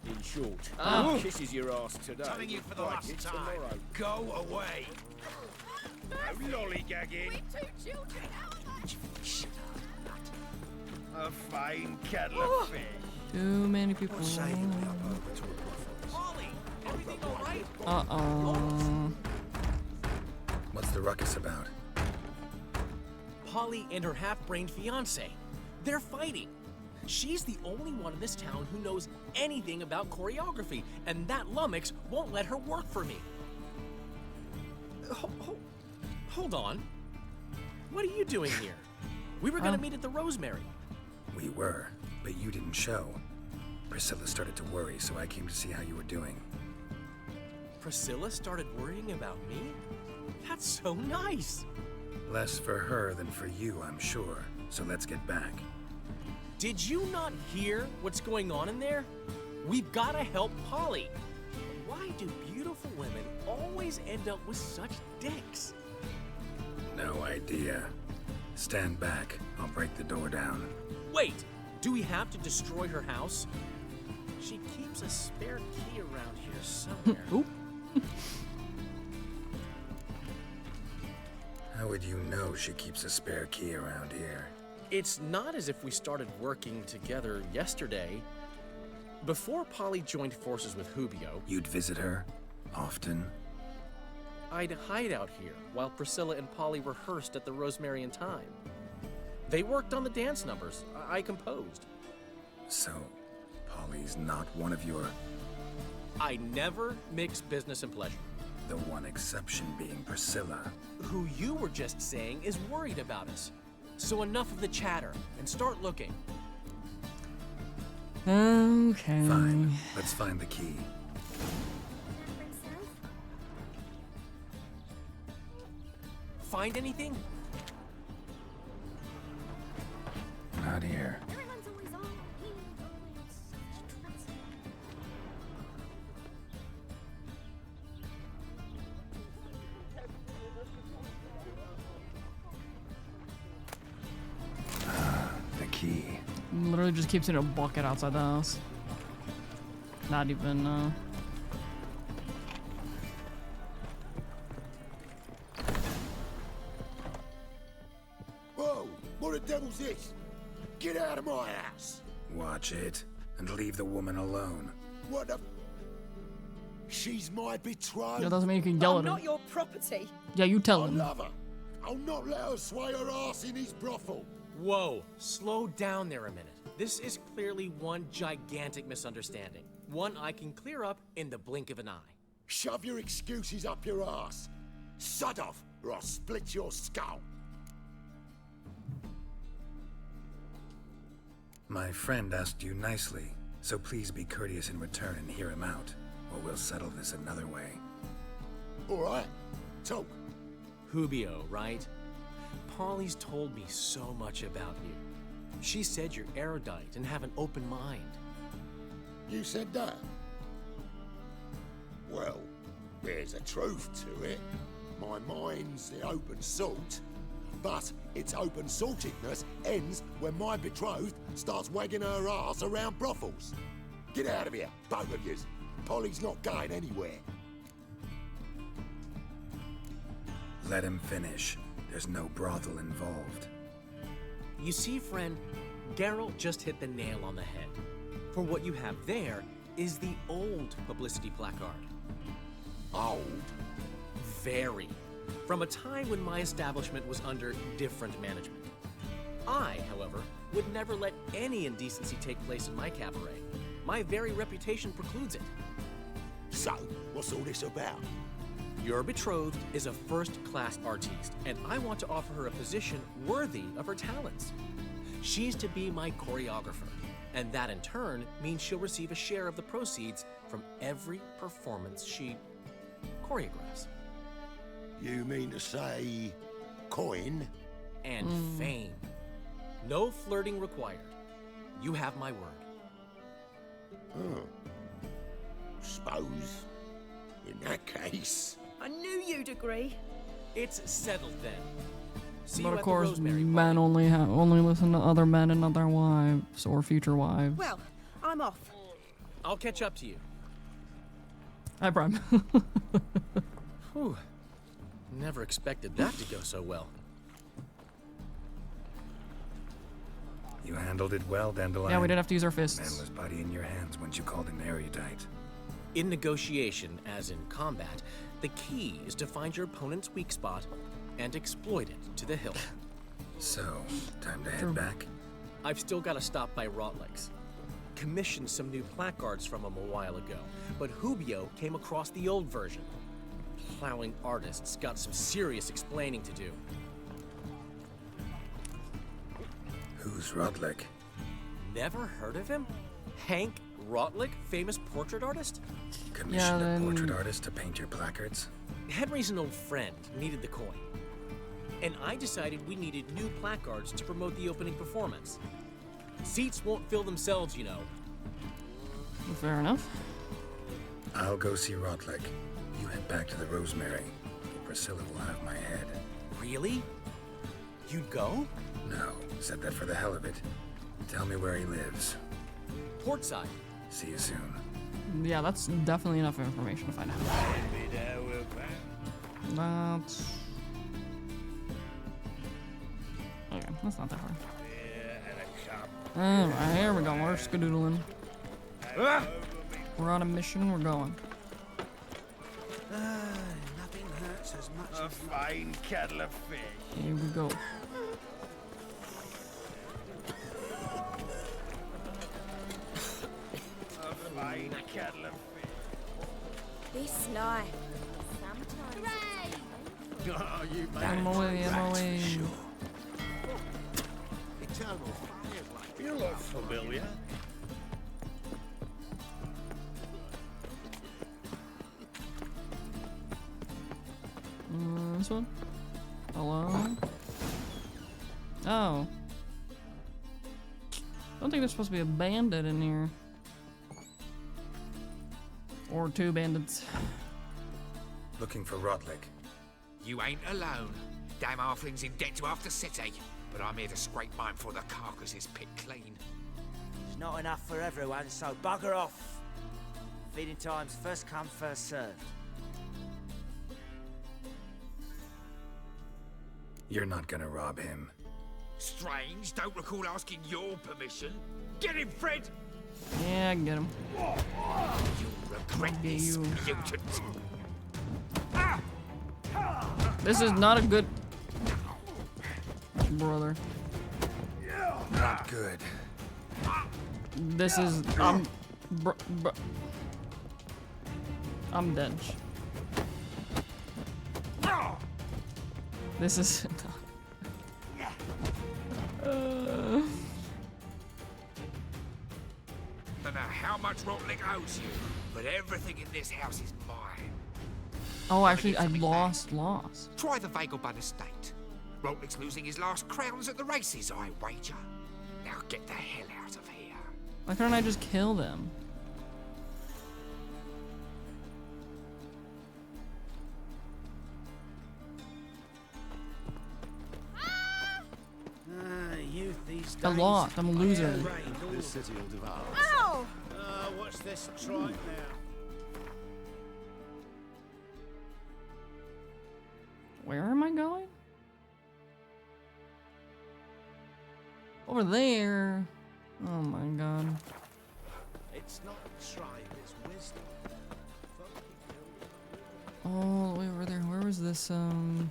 In short, kisses your ass today. Telling you for the last time. Tomorrow. Go away. No lollygagging. A fine kettle of fish. Too many people. Uh-oh. What's the ruckus about? Polly and her half-brained fiancé. They're fighting. She's the only one in this town who knows anything about choreography, and that lummox won't let her work for me. Hold on. What are you doing here? We were gonna meet at the Rosemary. We were, but you didn't show. Priscilla started to worry, so I came to see how you were doing. Priscilla started worrying about me? That's so nice. Less for her than for you, I'm sure. So let's get back. Did you not hear what's going on in there? We've got to help Polly. Why do beautiful women always end up with such dicks? No idea. Stand back. I'll break the door down. Wait! Do we have to destroy her house? She keeps a spare key around here somewhere. Oop. How would you know she keeps a spare key around here? It's not as if we started working together yesterday. Before Polly joined forces with Hubio, You'd visit her? Often? I'd hide out here while Priscilla and Polly rehearsed at the Rosemary in Time. They worked on the dance numbers I composed. So, Polly's not one of your... I never mix business and pleasure. The one exception being Priscilla. Who you were just saying is worried about us. So enough of the chatter, and start looking. Okay. Fine. Let's find the key. Find anything? Not here. The key. Literally just keeps it in a bucket outside the house. Not even, Whoa! What the devil's this? Get out of my house! Watch it, and leave the woman alone. What the... She's my betrothed. that doesn't mean you can yell at her. Not your property. Yeah, you tell I him. love her. I'll not let her sway her ass in his brothel. Whoa, slow down there a minute. This is clearly one gigantic misunderstanding. One I can clear up in the blink of an eye. Shove your excuses up your ass. Sod off, or I'll split your skull. My friend asked you nicely, so please be courteous in return and hear him out, or we'll settle this another way. All right, talk. Hubio, right? Polly's told me so much about you. She said you're erudite and have an open mind. You said that? Well, there's a truth to it. My mind's the open salt, but its open saltedness ends when my betrothed starts wagging her ass around brothels. Get out of here, both of yous. Polly's not going anywhere. Let him finish. There's no brothel involved. You see, friend, Geralt just hit the nail on the head. For what you have there is the old publicity placard. Old? Very. From a time when my establishment was under different management. I, however, would never let any indecency take place in my cabaret. My very reputation precludes it. So, what's all this about? Your betrothed is a first-class artiste, and I want to offer her a position worthy of her talents. She's to be my choreographer, and that in turn means she'll receive a share of the proceeds from every performance she choreographs. You mean to say coin? And fame. No flirting required. You have my word. Suppose, in that case... I knew you'd agree. It's settled then. See But you of at course, the Rosemary men only listen to other men and not their wives or future wives. Well, I'm off. I'll catch up to you. Hi, Prime. Whew. Never expected that to go so well. You handled it well, Dandelion. Yeah, we didn't have to use our fists. Manless body in your hands once you called him erudite. In negotiation, as in combat, the key is to find your opponent's weak spot and exploit it to the hilt. So, time to head back? I've still got to stop by Rotlick's. Commissioned some new placards from him a while ago, but Hubio came across the old version. Plowing artists got some serious explaining to do. Who's Rotlick? Never heard of him? Hank Rotlick, famous portrait artist? Commissioned a portrait artist to paint your placards? Henry's an old friend, needed the coin. And I decided we needed new placards to promote the opening performance. Seats won't fill themselves, you know. Fair enough. I'll go see Rotlick. You head back to the Rosemary. Priscilla will have my head. Really? You'd go? No, said that for the hell of it. Tell me where he lives. Portside. See you soon. Yeah, that's definitely enough information to find out. That's... Okay, that's not that hard. Alright, here we go. We're skadoodling. We're on a mission. We're going. Nothing hurts as much as a fine kettle of fish. Here we go. fine kettle of fish. Be sly. Oh, you I'm away, I'm away. Eternal fires like You look familiar. This one? Hello? Oh. I don't think there's supposed to be a bandit in here. Or two bandits. Looking for Rotlick. You ain't alone. Damn halfling's in debt to half the city. But I'm here to scrape mine before the carcass is picked clean. It's not enough for everyone, so bugger off. Feeding time's first come, first served. You're not gonna rob him. Strange, don't recall asking your permission. Get him, Fred! Yeah, I can get him. You'll regret this, mutant. This is not a good... Brother. Not good. This is... I'm dead. This is... Don't know how much Rotlick owes you, but everything in this house is mine. Oh, actually, I lost. Try the Vagelbud estate. Rotlick's losing his last crowns at the races, I wager. Now get the hell out of here. Why couldn't I just kill them? Youth these days. I lost. I'm a loser. This city will devour. Ow! What's this tripe now? Where am I going? Over there. Oh my god. It's not tripe, it's wisdom. All the way over there. Where was this? Okay.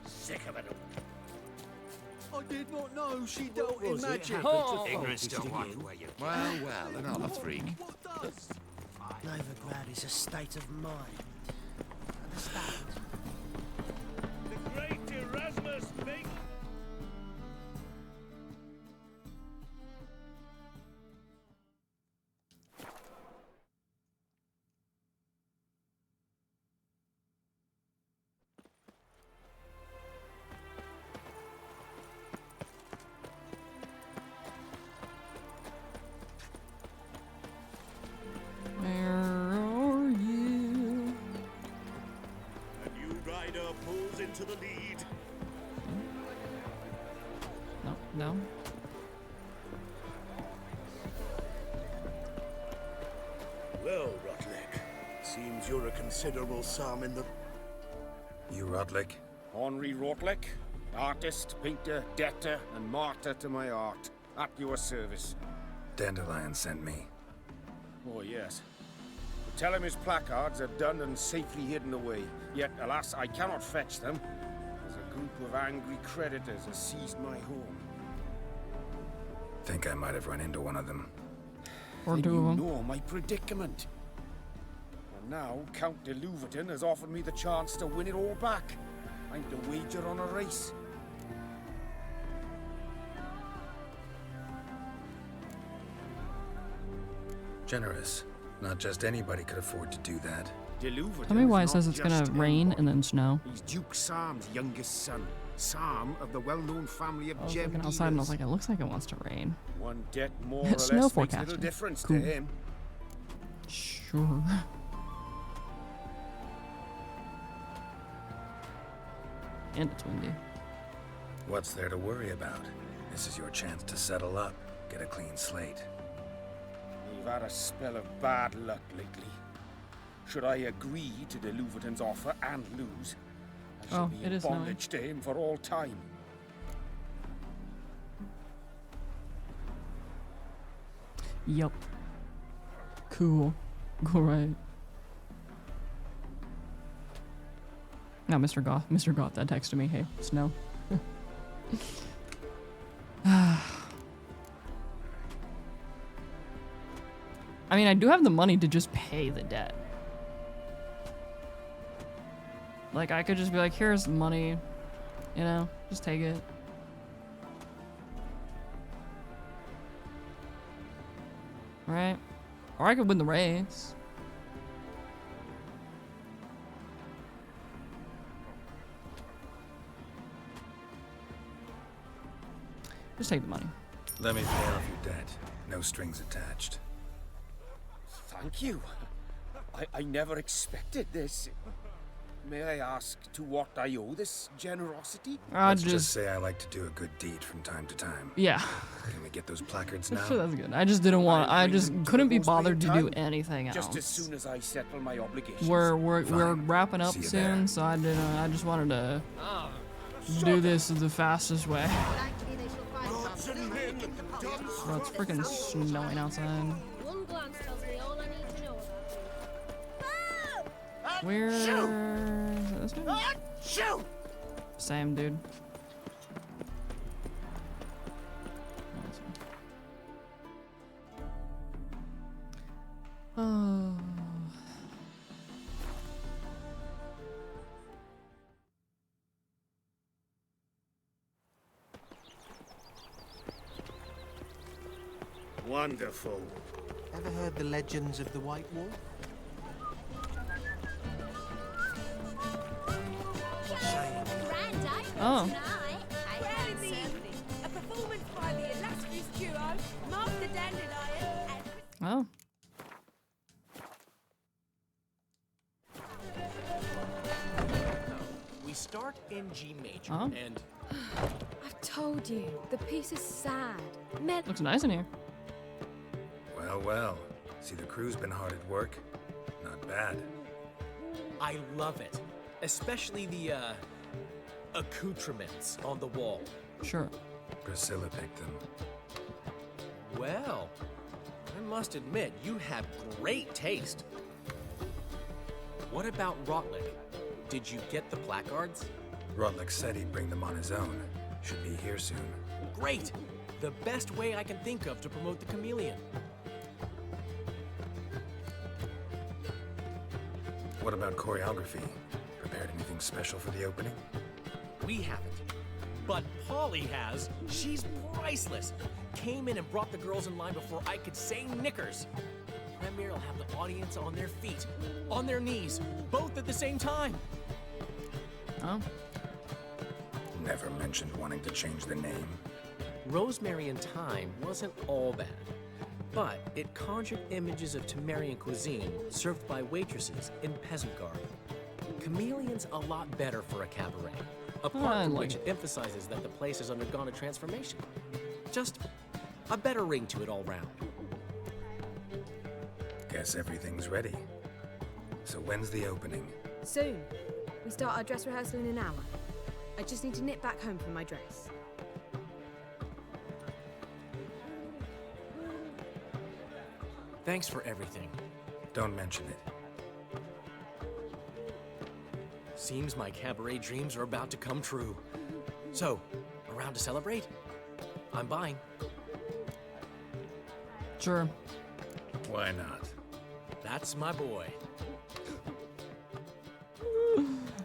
Sick of it all. I did not know she dealt in magic. Ignorance don't wipe away your... Well, another freak. What does? Novigrad is a state of mind. Understand? The great Erasmus make... Where are you? A new rider pulls into the lead. No, no. Well, Rotlick, seems you're a considerable sum in the... You Rotlick? Henri Rotlick, artist, painter, debtor, and martyr to my art. At your service. Dandelion sent me. Oh, yes. Tell him his placards are done and safely hidden away. Yet, alas, I cannot fetch them, as a group of angry creditors has seized my home. Think I might have run into one of them. Or Then two you of them. know my predicament. And now, Count de Louverton has offered me the chance to win it all back. I'm to wager on a race. Generous. Not just anybody could afford to do that. De Louverton Tell me why it is says not it's gonna just rain anyone. and then snow. He's Duke Sam's youngest son. Sam of the well-known family of I was gem looking outside and I was dealers. like, it looks like it wants to rain. One debt more or Snow less makes forecasting. little difference Cool. to him. Sure. And it's windy. What's there to worry about? This is your chance to settle up, get a clean slate. You've had a spell of bad luck lately. Should I agree to de Louverton's offer and lose, I shall Oh, be it in is snowing. bondage to him for all time. Yup. Cool. Alright. Now, Mr. Goth that texted me, hey, snow. I mean, I do have the money to just pay the debt. Like, I could just be like, here's the money, you know, just take it. Right? Or I could win the race. Just take the money. Let me pay off your debt. No strings attached. Thank you. I never expected this. May I ask to what I owe this generosity? Let's just say I like to do a good deed from time to time. Yeah. Can we get those placards now? Sure, that's good. I just didn't want. I just couldn't be bothered to do anything else. Just as soon as I settle my obligations. We're wrapping up soon, so I didn't. I just wanted to do this the fastest way. Bro, it's freaking snowing outside. One glance tells me all I need to know about. Where is it this one? Shoot! Same dude. Oh. Wonderful. Ever heard the legends of the White Wolf? Oh. A performance by the illustrious duo, Master Dandelion and... Oh. We start in G major, Oh. and I've told you, the piece is sad. Looks nice in here. Well, well. See, the crew's been hard at work. Not bad. I love it. Especially the, accoutrements on the wall. Sure. Priscilla picked them. Well, I must admit, you have great taste. What about Rotlick? Did you get the placards? Rotlick said he'd bring them on his own. Should be here soon. Great! The best way I can think of to promote the chameleon. What about choreography? Prepared anything special for the opening? We haven't. But Polly has. She's priceless. Came in and brought the girls in line before I could say knickers. Premier will have the audience on their feet, on their knees, both at the same time. Oh. Never mentioned wanting to change the name. Rosemary and Thyme wasn't all bad, but it conjured images of Temerian cuisine served by waitresses in peasant garb. Chameleon's a lot better for a cabaret, apart from which it emphasizes that the place has undergone a transformation. Just a better ring to it all round. Guess everything's ready. So when's the opening? Soon. We start our dress rehearsal in an hour. I just need to nip back home for my dress. Thanks for everything. Don't mention it. Seems my cabaret dreams are about to come true. So, around to celebrate? I'm buying. Sure. Why not? That's my boy.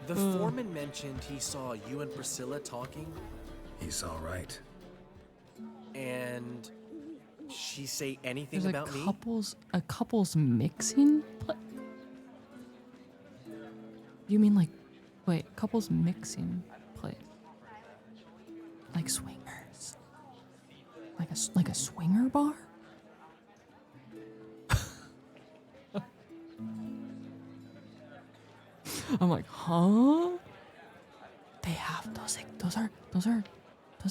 The foreman mentioned he saw you and Priscilla talking. He's all right. And she say anything There's about me? a couples mixing? You mean like, wait, couples mixing place? Like swingers? Like a swinger bar? I'm like, huh? They have those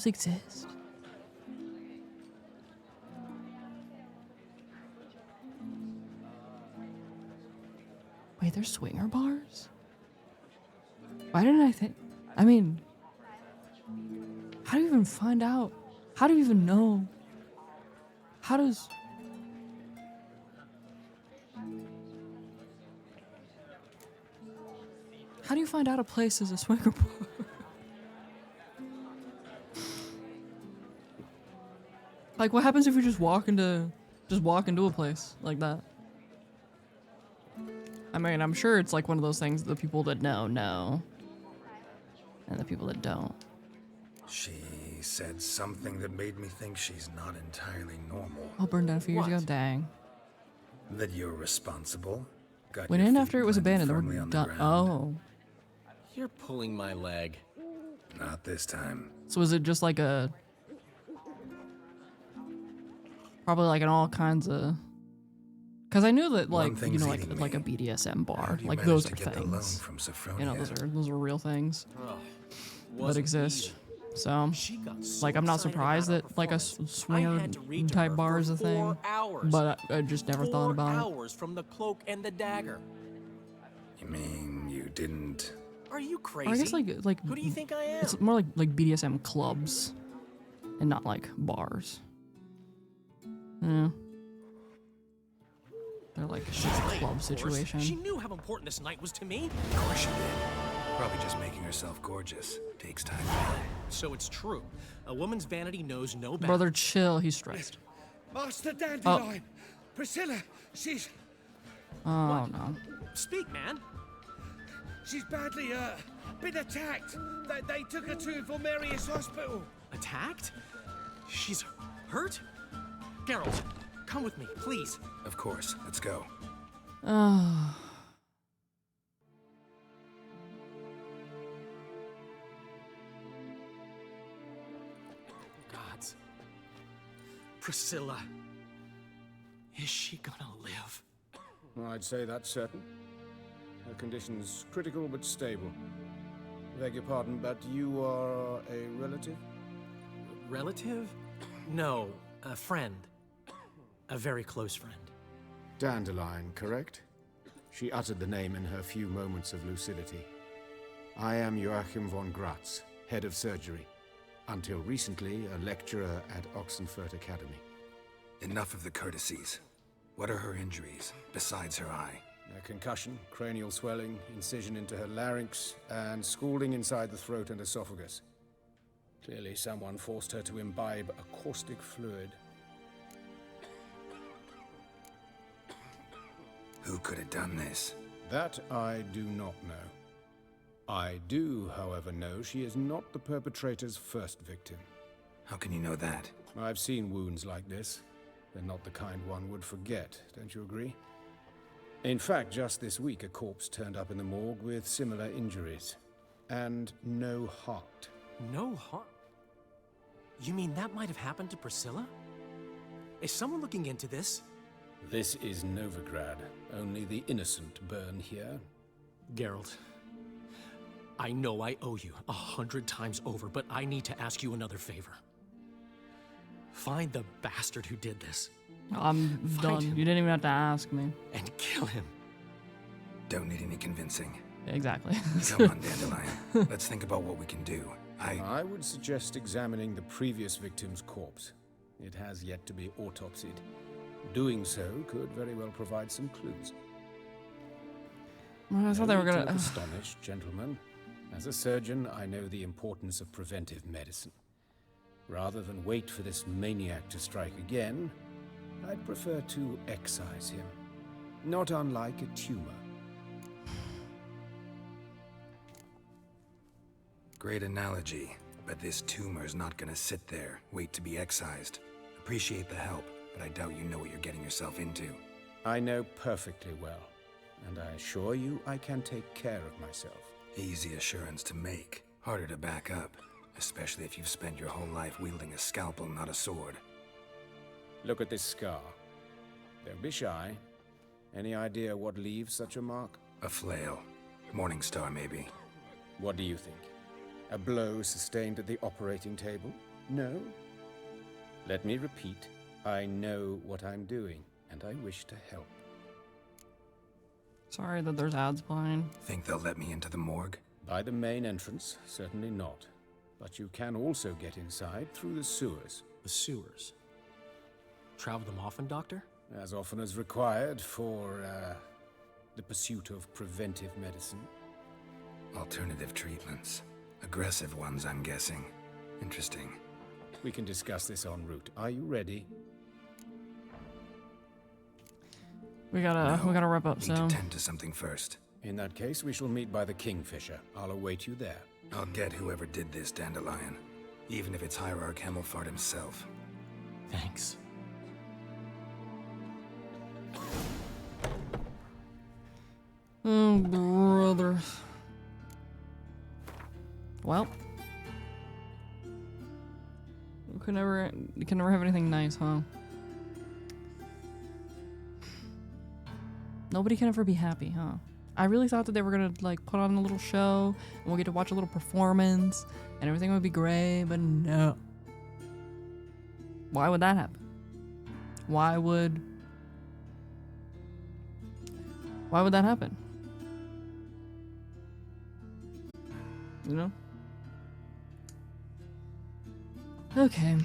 exist. Wait, there's swinger bars? Why didn't I think? I mean, how do you even find out? How do you even know? How does... How do you find out a place is a swinger bar? Like, what happens if you just walk into a place like that? I mean, I'm sure it's like one of those things the people that know, and the people that don't. She said something that made me think she's not entirely normal. Oh, burned down a few years ago. Dang. That you're responsible. Got Went your in feet after it was planted abandoned. They firmly were on the done. ground. Oh. You're pulling my leg. Not this time. So is it just like a... Probably like an all kinds of... Because I knew that, like, you know, like a BDSM bar. Like, those are things. You know, those are real things that exist. So, like, I'm not surprised that, like, a swinger type bar is a thing. But I just never thought about it. Hours from the cloak and the dagger. You mean you didn't... Are you crazy? Or I guess, like... Who do you think I am? It's more like BDSM clubs. And not, like, bars. Yeah. They're like a club situation. She knew how important this night was to me. Of course she did. Probably just making herself gorgeous. Takes time. So it's true. A woman's vanity knows no bounds. Brother, chill. He's stressed. Master Dandelion! Priscilla, she's... Oh, no. Speak, man. She's badly, been attacked. They took her to Vulmerius Hospital. Attacked? She's hurt? Geralt, come with me, please. Of course. Let's go. Oh. Gods. Priscilla. Is she gonna live? I'd say that's certain. Her condition's critical but stable. Beg your pardon, but you are a relative? Relative? No, a friend. A very close friend. Dandelion, correct? She uttered the name in her few moments of lucidity. I am Joachim von Gratz, head of surgery. Until recently, a lecturer at Oxenfurt Academy. Enough of the courtesies. What are her injuries, besides her eye? A concussion, cranial swelling, incision into her larynx, and scalding inside the throat and esophagus. Clearly someone forced her to imbibe a caustic fluid. Who could have done this? That I do not know. I do, however, know she is not the perpetrator's first victim. How can you know that? I've seen wounds like this. They're not the kind one would forget, don't you agree? In fact, just this week, a corpse turned up in the morgue with similar injuries. And no heart. No heart? You mean that might have happened to Priscilla? Is someone looking into this? This is Novigrad. Only the innocent burn here. Geralt, I know I owe you 100 times over, but I need to ask you another favor. Find the bastard who did this. I'm done. You didn't even have to ask me. And kill him. Don't need any convincing. Exactly. Come on, Dandelion. Let's think about what we can do. I would suggest examining the previous victim's corpse. It has yet to be autopsied. Doing so could very well provide some clues. Well, I thought they were gonna... Don't look astonished, gentlemen. As a surgeon, I know the importance of preventive medicine. Rather than wait for this maniac to strike again, I'd prefer to excise him. Not unlike a tumor. Great analogy, but this tumor's not gonna sit there, wait to be excised. Appreciate the help, but I doubt you know what you're getting yourself into. I know perfectly well, and I assure you I can take care of myself. Easy assurance to make, harder to back up, especially if you've spent your whole life wielding a scalpel, not a sword. Look at this scar. Don't be shy. Any idea what leaves such a mark? A flail. Morningstar, maybe. What do you think? A blow sustained at the operating table? No? Let me repeat. I know what I'm doing, and I wish to help. Sorry that there's ads playing. Think they'll let me into the morgue? By the main entrance, certainly not. But you can also get inside through the sewers. The sewers? Travel them often, Doctor? As often as required for, the pursuit of preventive medicine. Alternative treatments. Aggressive ones, I'm guessing. Interesting. We can discuss this en route. Are you ready? We gotta wrap up Need soon. to tend to something first. In that case, we shall meet by the Kingfisher. I'll await you there. I'll get whoever did this, Dandelion. Even if it's Hierarch Hemmelfart himself. Thanks. Oh, brother. Well. You can never have anything nice, huh? Nobody can ever be happy, huh? I really thought that they were gonna like put on a little show and we'll get to watch a little performance and everything would be great, but no. Why would that happen? Why would that happen? You know? Okay.